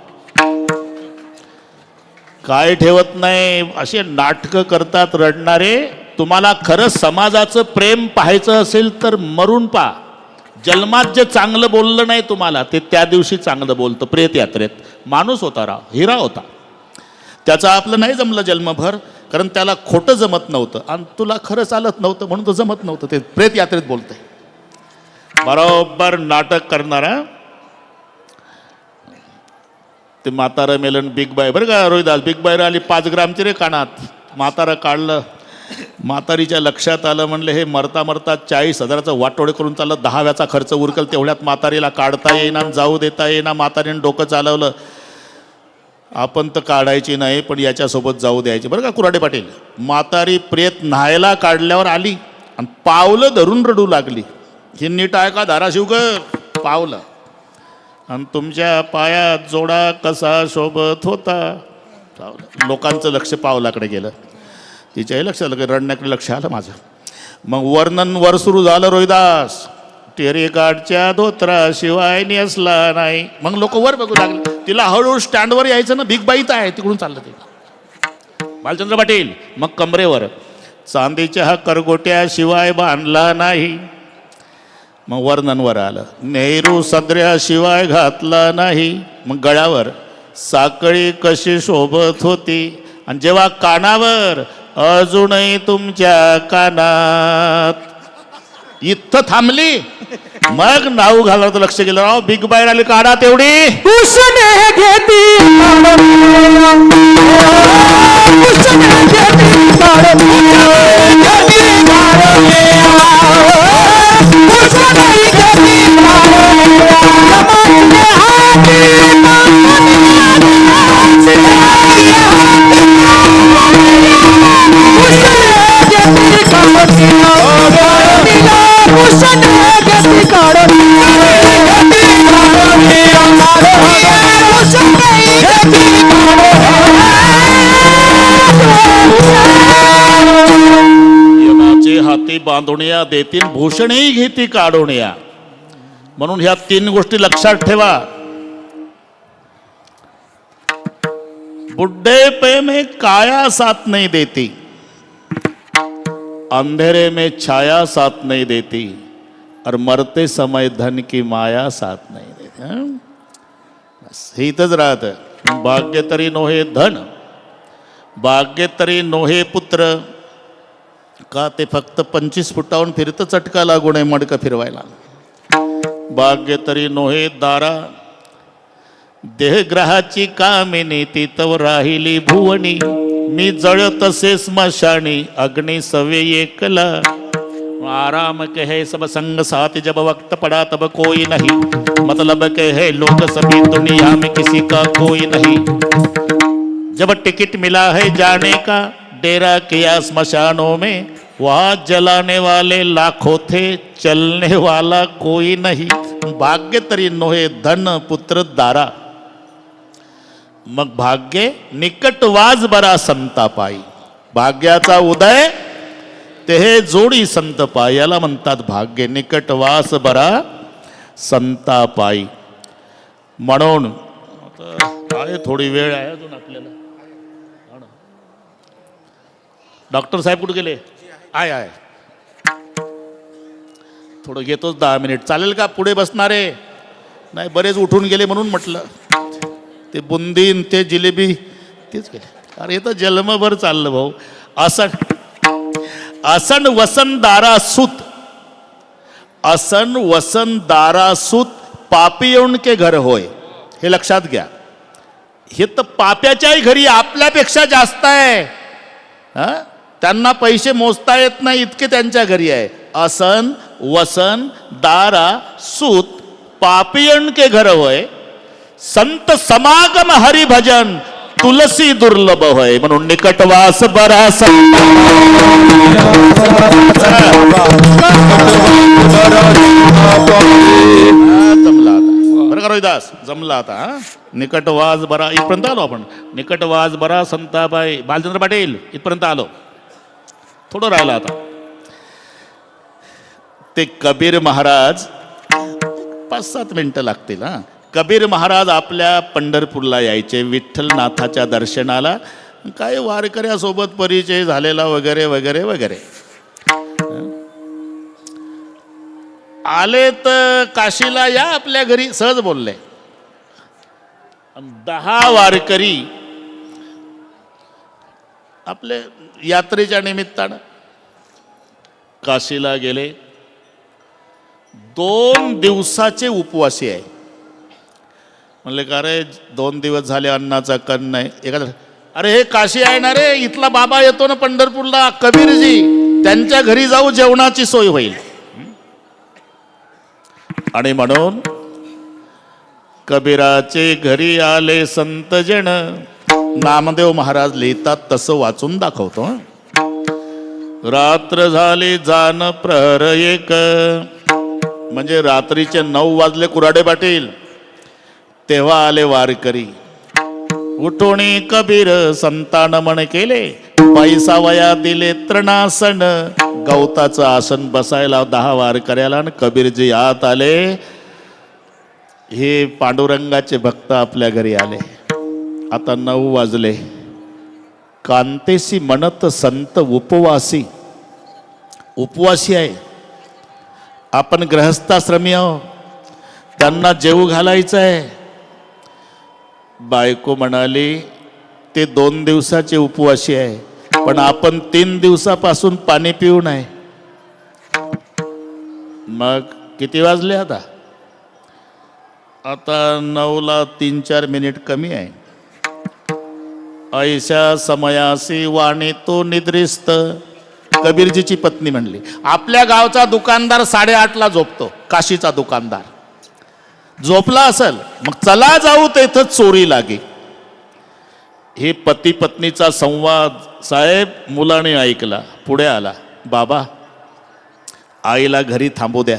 काय ठेवत नाही, असे नाटकं करतात रडणारे. तुम्हाला खरं समाजाचं प्रेम पाहायचं असेल तर मरून पहा. जन्मात जे चांगलं बोललं नाही तुम्हाला ते त्या दिवशी चांगलं बोलतं. प्रेत यात्रेत माणूस होता, राव हिरा होता. त्याचं आपलं नाही जमलं जन्मभर, कारण त्याला खोटं जमत नव्हतं आणि तुला खरं चालत नव्हतं म्हणून तो जमत नव्हतं. ते प्रेत यात्रेत बोलतंय. बरोबर नाटक करणारा ते म्हातारं मेलन बिग बाय. बरं का रोहिदास, बिग बायर आली 5 ग्रामची रे कानात. म्हातारं काढलं. म्हातारीच्या लक्षात आलं, म्हणले हे मरता मरता 40,000चं वाटोडे करून चाललं, 10व्याचा खर्च उरकल तेवढ्यात म्हातारीला काढता येईना, जाऊ देता येईना. म्हातारीनं डोकं चालवलं, आपण तर काढायची नाही पण याच्यासोबत जाऊ द्यायची. बरं का कुराडे पाटील, म्हातारी प्रेत न्हायला काढल्यावर आली आणि पावलं धरून रडू लागली. ही नीट आहे का धाराशिवकर? पावलं. आणि तुमच्या पायात जोडा कसा शोभत होता. लोकांचं लक्ष पावलाकडे गेलं. तिच्याही लक्ष आलं, रडण्याकडे लक्ष आलं माझं. मग वर्णन वर सुरू झालं. रोहिदास टेरेकाठच्या धोत्राशिवाय नेसला नाही. मग लोक वर बघू लागले. तिला हळूहळू स्टँडवर यायचं ना, बिग बाईत आहे तिकडून चाललं ते. बालचंद्र पाटील मग कमरेवर चांदीच्या हा करगोट्याशिवाय बांधला नाही. मग वर्णनवर आलं. नेहरू सदऱ्याशिवाय घातला नाही. मग गळ्यावर साखळी कशी शोभत होती. आणि जेव्हा कानावर अजूनही तुमच्या कानात, इथं थांबली. मग नाव घालायचं लक्ष गेलं. राव बिग बायर आली, काढा तेवढी. यमाचे हाती बांधुनिया देतील, भूषणही घेती काढुनिया. म्हणून ह्या 3 गोष्टी लक्षात ठेवा. बुढ़ेपे में काया साथ नहीं देती, अंधेरे में छाया साथ नहीं देती, और मरते समय धन की माया साथ नहीं देती. बस हे इथंच राहतं. भाग्य तरी नोहे धन, भाग्य तरी नोहे पुत्र. का ते फक्त 25 फुटावून फिरतं, चटका लागू नये मडकं फिरवायला. भाग्य तरी नोहे दारा, देहग्रहाची कामिनी तिथवर राहिली भुवनी. मी जळत असे स्मशानी, अग्नि सवे एकला. आराम के है सब संग साथ, जब वक्त पड़ा तब कोई नहीं. मतलब के है लोग सभी, दुनिया में किसी का कोई नहीं. जब टिकट मिला है जाने का, डेरा किया स्मशानों में. वहां जलाने वाले लाखों थे, चलने वाला कोई नहीं. भाग्य तरी नोहे धन पुत्र दारा. मग भाग्य निकट वाज बरा संता पायी. भाग्याचा उदय ते हे जोडी संत पायी, याला म्हणतात भाग्य. निकट वास बरा संता पायी. म्हणून काय थोडी वेळ आहे अजून आपल्याला. डॉक्टर साहेब कुठे गेले? आहे थोडं घेतोच 10 मिनिट. चालेल का? पुढे बसणारे नाही, बरेच उठून गेले म्हणून म्हटलं. ते बुंदीन ते जिलेबी तेच गेले. अरे तर जन्मभर चाललं भाऊ. असन वसनदारा सूत, असन वसनदारा सूत पापियों के घर होय. हे लक्षात घ्या. हे तर पाप्याच्याही घरी आपल्यापेक्षा जास्त आहे. त्यांना पैसे मोजता येत नाही इतके त्यांच्या घरी आहे. असन वसन दारा सूत पापियन के घर होय. संत समागम हरि भजन तुलसी दुर्लभ होय. म्हणून निकटवास बरा संत. जमला आता बरं का रोहिदास, जमला आता. निकटवास बरा, इथपर्यंत आलो आपण. निकटवास बरा संताबाई. बालचंद्र पाटील इथपर्यंत आलो. थोडं राहिलं आता. ते कबीर महाराज 5-7 मिनिटं लागतील. कबीर महाराज आपल्या पंढरपूरला यायचे विठ्ठलनाथाच्या दर्शनाला. काय वारकऱ्यासोबत परिचय झालेला वगैरे वगैरे वगैरे. आले तर काशीला या आपल्या घरी सहज बोलले. 10 वारकरी आपले यात्रेच्या निमित्तानं काशीला गेले. 2 दिवसाचे उपवासी आहे. म्हणले का रे 2 दिवस झाले अन्नाचा कण नाही. एखादा अरे हे काशी आहे ना रे, इथला बाबा येतो ना पंढरपूरला कबीरजी, त्यांच्या घरी जाऊ जेवणाची सोय होईल. आणि म्हणून कबीराचे घरी आले संत जन. नामदेव महाराज लिहितात तसं वाचून दाखवतो. रात्र झाली जान प्रहर एक, म्हणजे रात्रीचे 9 वाजले कुऱ्हाडे पाटील. तेव्हा आले वारकरी. उठोणी कबीर संतान मन केले, पैसावया दिले तृणासन. गवताचं आसन बसायला 10 वारकऱ्याला आणि कबीरजी आत आले. हे पांडुरंगाचे भक्त आपल्या घरी आले. आता 9 वाजले. कांतेसी म्हणत संत उपवासी. उपवासी आहे. आपण गृहस्थाश्रमी आहो, त्यांना जेवू घालायचं आहे. बायको म्हणाली ते 2 दिवसाचे उपवासी आहे, पण आपण 3 दिवसापासून पाणी पिऊ नये. मग किती वाजले आता? आता 9ला 3-4 मिनिट कमी आहे. ऐशा समयासी वाणी तो निद्रिस्त. कबीरजीची पत्नी म्हणली. आपल्या गावचा दुकानदार 8:30ला झोपतो. काशीचा दुकानदार झोपला असेल, मग चला जाऊ तेथं चोरी लागे. हे पती पत्नीचा संवाद साहेब मुलाने ऐकला. पुढे आला. बाबा आईला घरी थांबू द्या,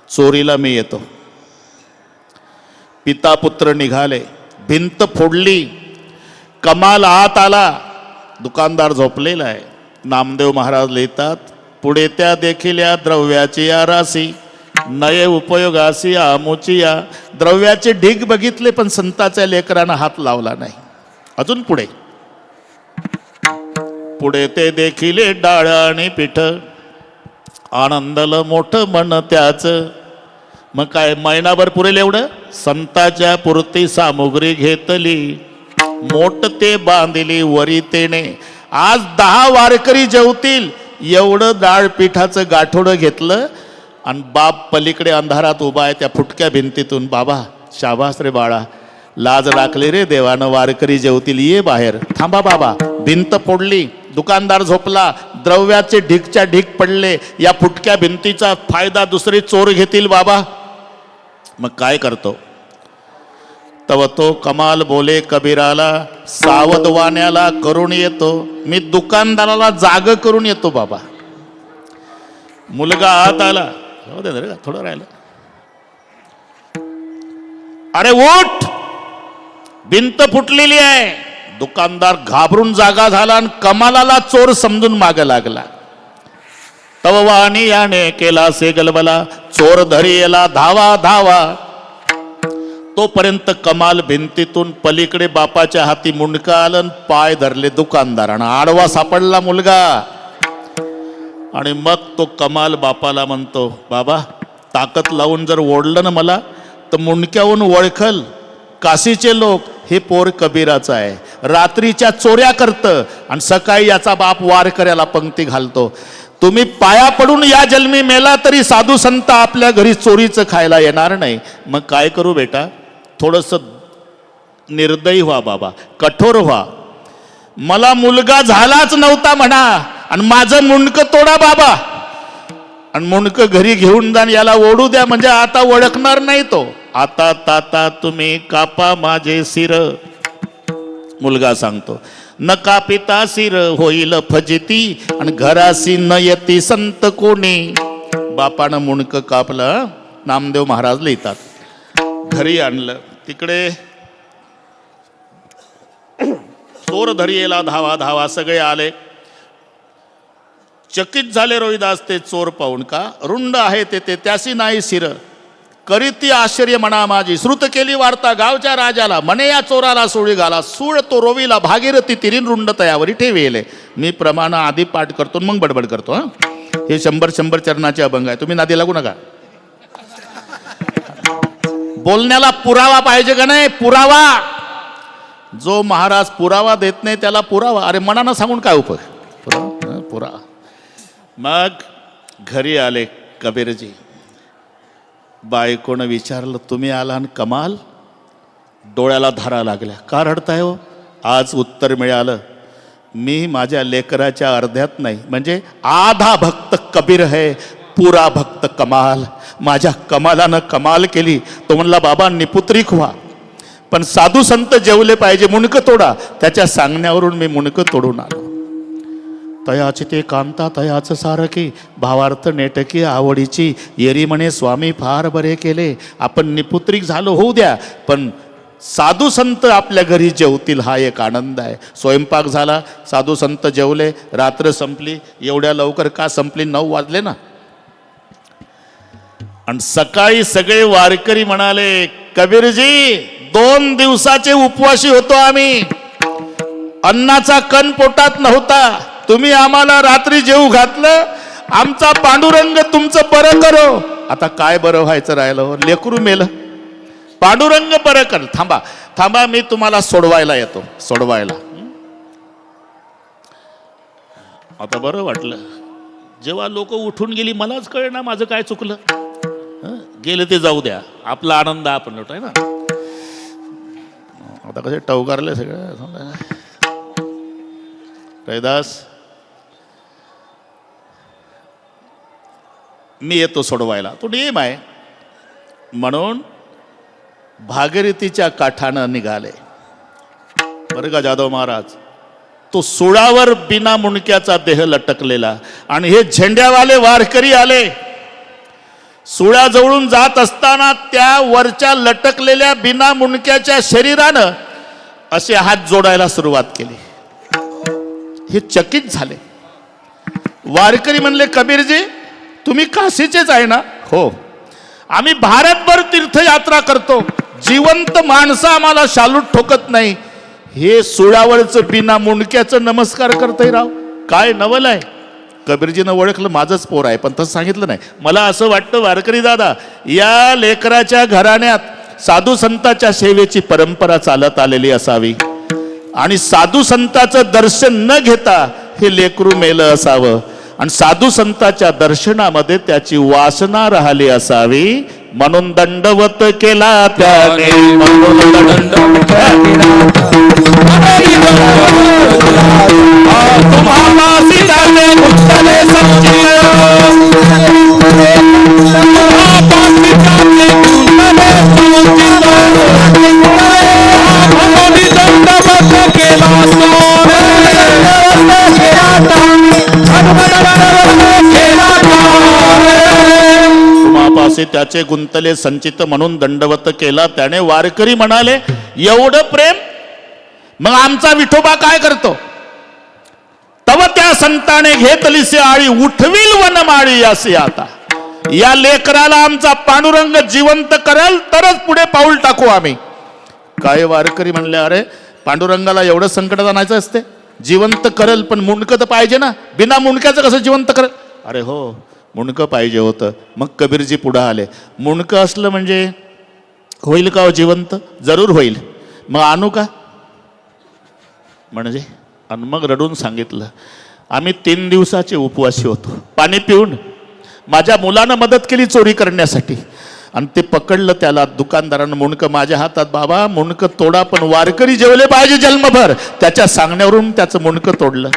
चोरीला मी येतो. पिता पुत्र निघाले. भिंत फोडली. कमाल आत आला. दुकानदार झोपलेला आहे. नामदेव महाराज लिहितात, पुढे त्या देखील या द्रव्याची या राशी नये उपयोगासी आमोची या. द्रव्याचे ढीग बघितले पण संताच्या लेकरांना हात लावला नाही. अजून पुढे पुढे ते देखील डाळ आणि पीठ. आनंदल मोठं मन त्याच. मग काय महिनाभर पुरेल एवढं? संताच्या पुरती सामुग्री घेतली, मोठ ते बांधली वरी तेने. आज 10 वारकरी जेवतील एवढं डाळ पिठाचं गाठोडं घेतलं. आणि बाप पलीकडे अंधारात उभा आहे त्या फुटक्या भिंतीतून. बाबा शाबास रे बाळा, लाज राखली रे देवानं, वारकरी जेवतील, ये बाहेर. थांबा बाबा. भिंत फोडली. दुकानदार झोपला. द्रव्याचे ढीगच्या ढीग पडले. या फुटक्या भिंतीचा फायदा दुसरे चोर घेतील बाबा. मग काय करतो? तव तो कमाल बोले कबीराला, सावधवाण्याला करून येतो. मी दुकानदाराला जाग करून येतो बाबा. मुलगा आत आला. थोडं राहिलं. अरे उठ, भिंत फुटलेली आहे. दुकानदार घाबरून जागा झाला आणि कमालाला चोर समजून माग लागला. तव वाणी याने केला से गलबला, चोर धरी याला धावा धावा. तोपर्यंत कमाल भिंतीतून पलीकडे बापाच्या हाती मुंडका आलं. पाय धरले दुकानदारानं. आडवा सापडला मुलगा. आणि मग तो कमाल बापाला म्हणतो, बाबा ताकद लावून जर ओढलं ना मला तर मुंडक्याहून ओळखल काशीचे लोक, हे पोर कबीराचं आहे. रात्रीच्या चोऱ्या करतं आणि सकाळी याचा बाप वारकऱ्याला पंक्ती घालतो. तुम्ही पाया पडून या जन्मी मेला तरी साधू संत आपल्या घरी चोरीचं खायला येणार नाही. मग काय करू बेटा? थोडंसं निर्दयी व्हा बाबा, कठोर व्हा. मला मुलगा झालाच नव्हता म्हणा आणि माझं मुंडकं तोडा बाबा. आणि मुंडकं घरी घेऊन जा, याला ओढू द्या, म्हणजे आता ओळखणार नाही तो. आता ताता तुम्ही कापा माझे सिर. मुलगा सांगतो, न कापिता सिर होईल फजिती आणि घरासी न येती संत कोणी. बापानं मुंडकं कापलं. नामदेव महाराज लिहितात, घरी आणलं. तिकडे चोर धरी येला धावा धावा. सगळे आले. चकित झाले रोहिदास ते चोर पाहून. का रुंड आहे ते त्यासी नाही शिर. करीती आश्चर्य म्हणा माझी, श्रुत केली वार्ता गावच्या राजाला, म्हणे या चोराला सोळी घाला, सूळ तो रोवीला, भागीरथी तिरीन रुंड तयावरी ठेवेले. मी प्रमाण आधी पाठ करतो मग बडबड करतो. हे 100 चरणाचे अभंग आहे, तुम्ही नादी लागू नका. बोलण्याला पुरावा पाहिजे का नाही? पुरावा. जो महाराज पुरावा देत नाही त्याला पुरावा. अरे मनानं सांगून काय उपयोग? पुरावा. मग घरी आले कबीरजी. बायकोनं विचारलं, तुम्ही आला आणि कमाल? डोळ्याला धारा लागल्या. का रडताय हो? आज उत्तर मिळालं, मी माझ्या लेकराच्या अर्ध्यात नाही, म्हणजे आधा भक्त कबीर है, पुरा भक्त कमाल. माझ्या कमालानं कमाल केली. तो म्हणला, बाबा निपुत्रिक व्हा, पण साधू संत जेवले पाहिजे, मुंडकं तोडा. त्याच्या सांगण्यावरून मी मुंडकं तोडून आलो. तयाची ते कांता तयाचं सारखी, भावार्थ नेटकी आवडीची, येरी म्हणे स्वामी फार बरे केले. आपण निपुत्रिक झालो होऊ द्या, पण साधू संत आपल्या घरी जेवतील हा एक आनंद आहे. स्वयंपाक झाला, साधू संत जेवले, रात्र संपली. एवढ्या लवकर का संपली? 9 वाजले ना. आणि सकाळी सगळे वारकरी म्हणाले, कबीरजी 2 दिवसाचे उपवासी होतो आम्ही, अन्नाचा कण पोटात नव्हता, तुम्ही आम्हाला रात्री जेवू घातलं, आमचा पांडुरंग तुमचं बरं करो. आता काय बरं व्हायचं राहिलं? लेकरू मेलं, पांडुरंग बरं कर. थांबा थांबा, मी तुम्हाला सोडवायला येतो, सोडवायला. आता बरं वाटलं. जेव्हा लोक उठून गेली मलाच कळना माझं काय चुकलं. गेले ते जाऊ द्या, आपला आनंद आपण लुटाय ना. आता कसे टवकारले सगळं. रैदास, मी येतो सोडवायला, तो नियम आहे. म्हणून भागीरथीच्या काठानं निघाले बरं का जाधव महाराज. तो सुळावर बिना मुंडक्याचा देह लटकलेला, आणि हे झेंड्यावाले वारकरी आले. सुळाजवळून जात असताना त्या वरच्या लटकलेल्या बिना मुंडक्याच्या शरीरानं असे हात जोडायला सुरुवात केली. हे चकित झाले. वारकरी म्हणले, कबीरजी तुम्ही काशीचेच आहे ना? हो. आम्ही भारतभर तीर्थयात्रा करतो, जिवंत माणसं आम्हाला शालूट ठोकत नाही. हे सुळावरचं बिना मुंडक्याचं नमस्कार करतय राव, काय नवल आहे. कबीरजीनं ओळखलं माझंच पोर आहे, पण तसं सांगितलं नाही. मला असं वाटतं वारकरी दादा, या लेकराच्या घराण्यात साधू संताच्या सेवेची परंपरा चालत आलेली असावी, आणि साधू संताचं दर्शन न घेता हे लेकरू मेलं असावं, आणि साधू संताच्या दर्शनामध्ये त्याची वासना राहिली असावी, म्हणून दंडवत केला त्याने. तुम्हापाशी त्याचे गुंतले संचित, म्हणून दंडवत केला त्याने. वारकरी म्हणाले, एवढं प्रेम, मग आमचा विठोबा काय करतो? तव त्या संताने घेतलीसे आळी, उठविल वनमाळी असे. आता या लेकराला आमचा पांडुरंग जिवंत करेल तरच पुढे पाऊल टाकू आम्ही. काय वारकरी म्हणले, अरे पांडुरंगाला एवढं संकट आणायचं असते? जिवंत करेल, पण मुंडकं तर पाहिजे ना. बिना मुंडक्याचं कसं जिवंत करेल? अरे हो, मुंडकं पाहिजे होतं. मग कबीरजी पुढे आले. मुंडकं असलं म्हणजे होईल का हो जिवंत? जरूर होईल. मग आणू का? म्हणजे आणि मग रडून सांगितलं, आम्ही 3 दिवसाचे उपवासी होतो, पाणी पिऊन. माझ्या मुलानं मदत केली चोरी करण्यासाठी, आणि ते पकडलं त्याला दुकानदारानं. मुंडकं माझ्या हातात, बाबा मुंडकं तोडा, पण वारकरी जेवले पाहिजे जन्मभर. त्याच्या सांगण्यावरून त्याचं मुंडकं तोडलं.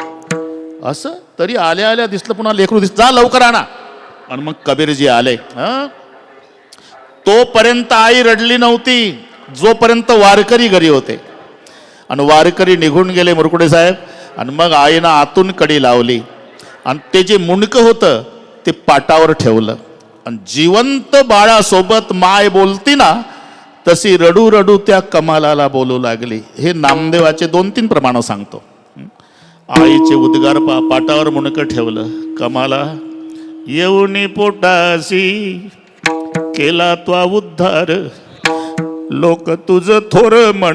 असं तरी आल्या आल्या दिसलं, पुन्हा लेकरू दिसलं, जा लवकर आणा. आणि मग कबीरजी आले. तोपर्यंत आई रडली नव्हती, जोपर्यंत वारकरी घरी होते. आणि वारकरी निघून गेले मुरकुडे साहेब. आणि मग आईनं आतून कडी लावली, आणि ते जे मुंडकं होतं ते पाटावर ठेवलं. आणि जिवंत बाळासोबत माय बोलती ना, तशी रडू रडू त्या कमालाला बोलू लागली. हे नामदेवाचे 2-3 प्रमाण सांगतो. आईचे उद्गार पाटावर मुंडकं ठेवलं. कमाला येऊनी पोटासी केला त्वा उद्धार लोक तुझ थोर म्हण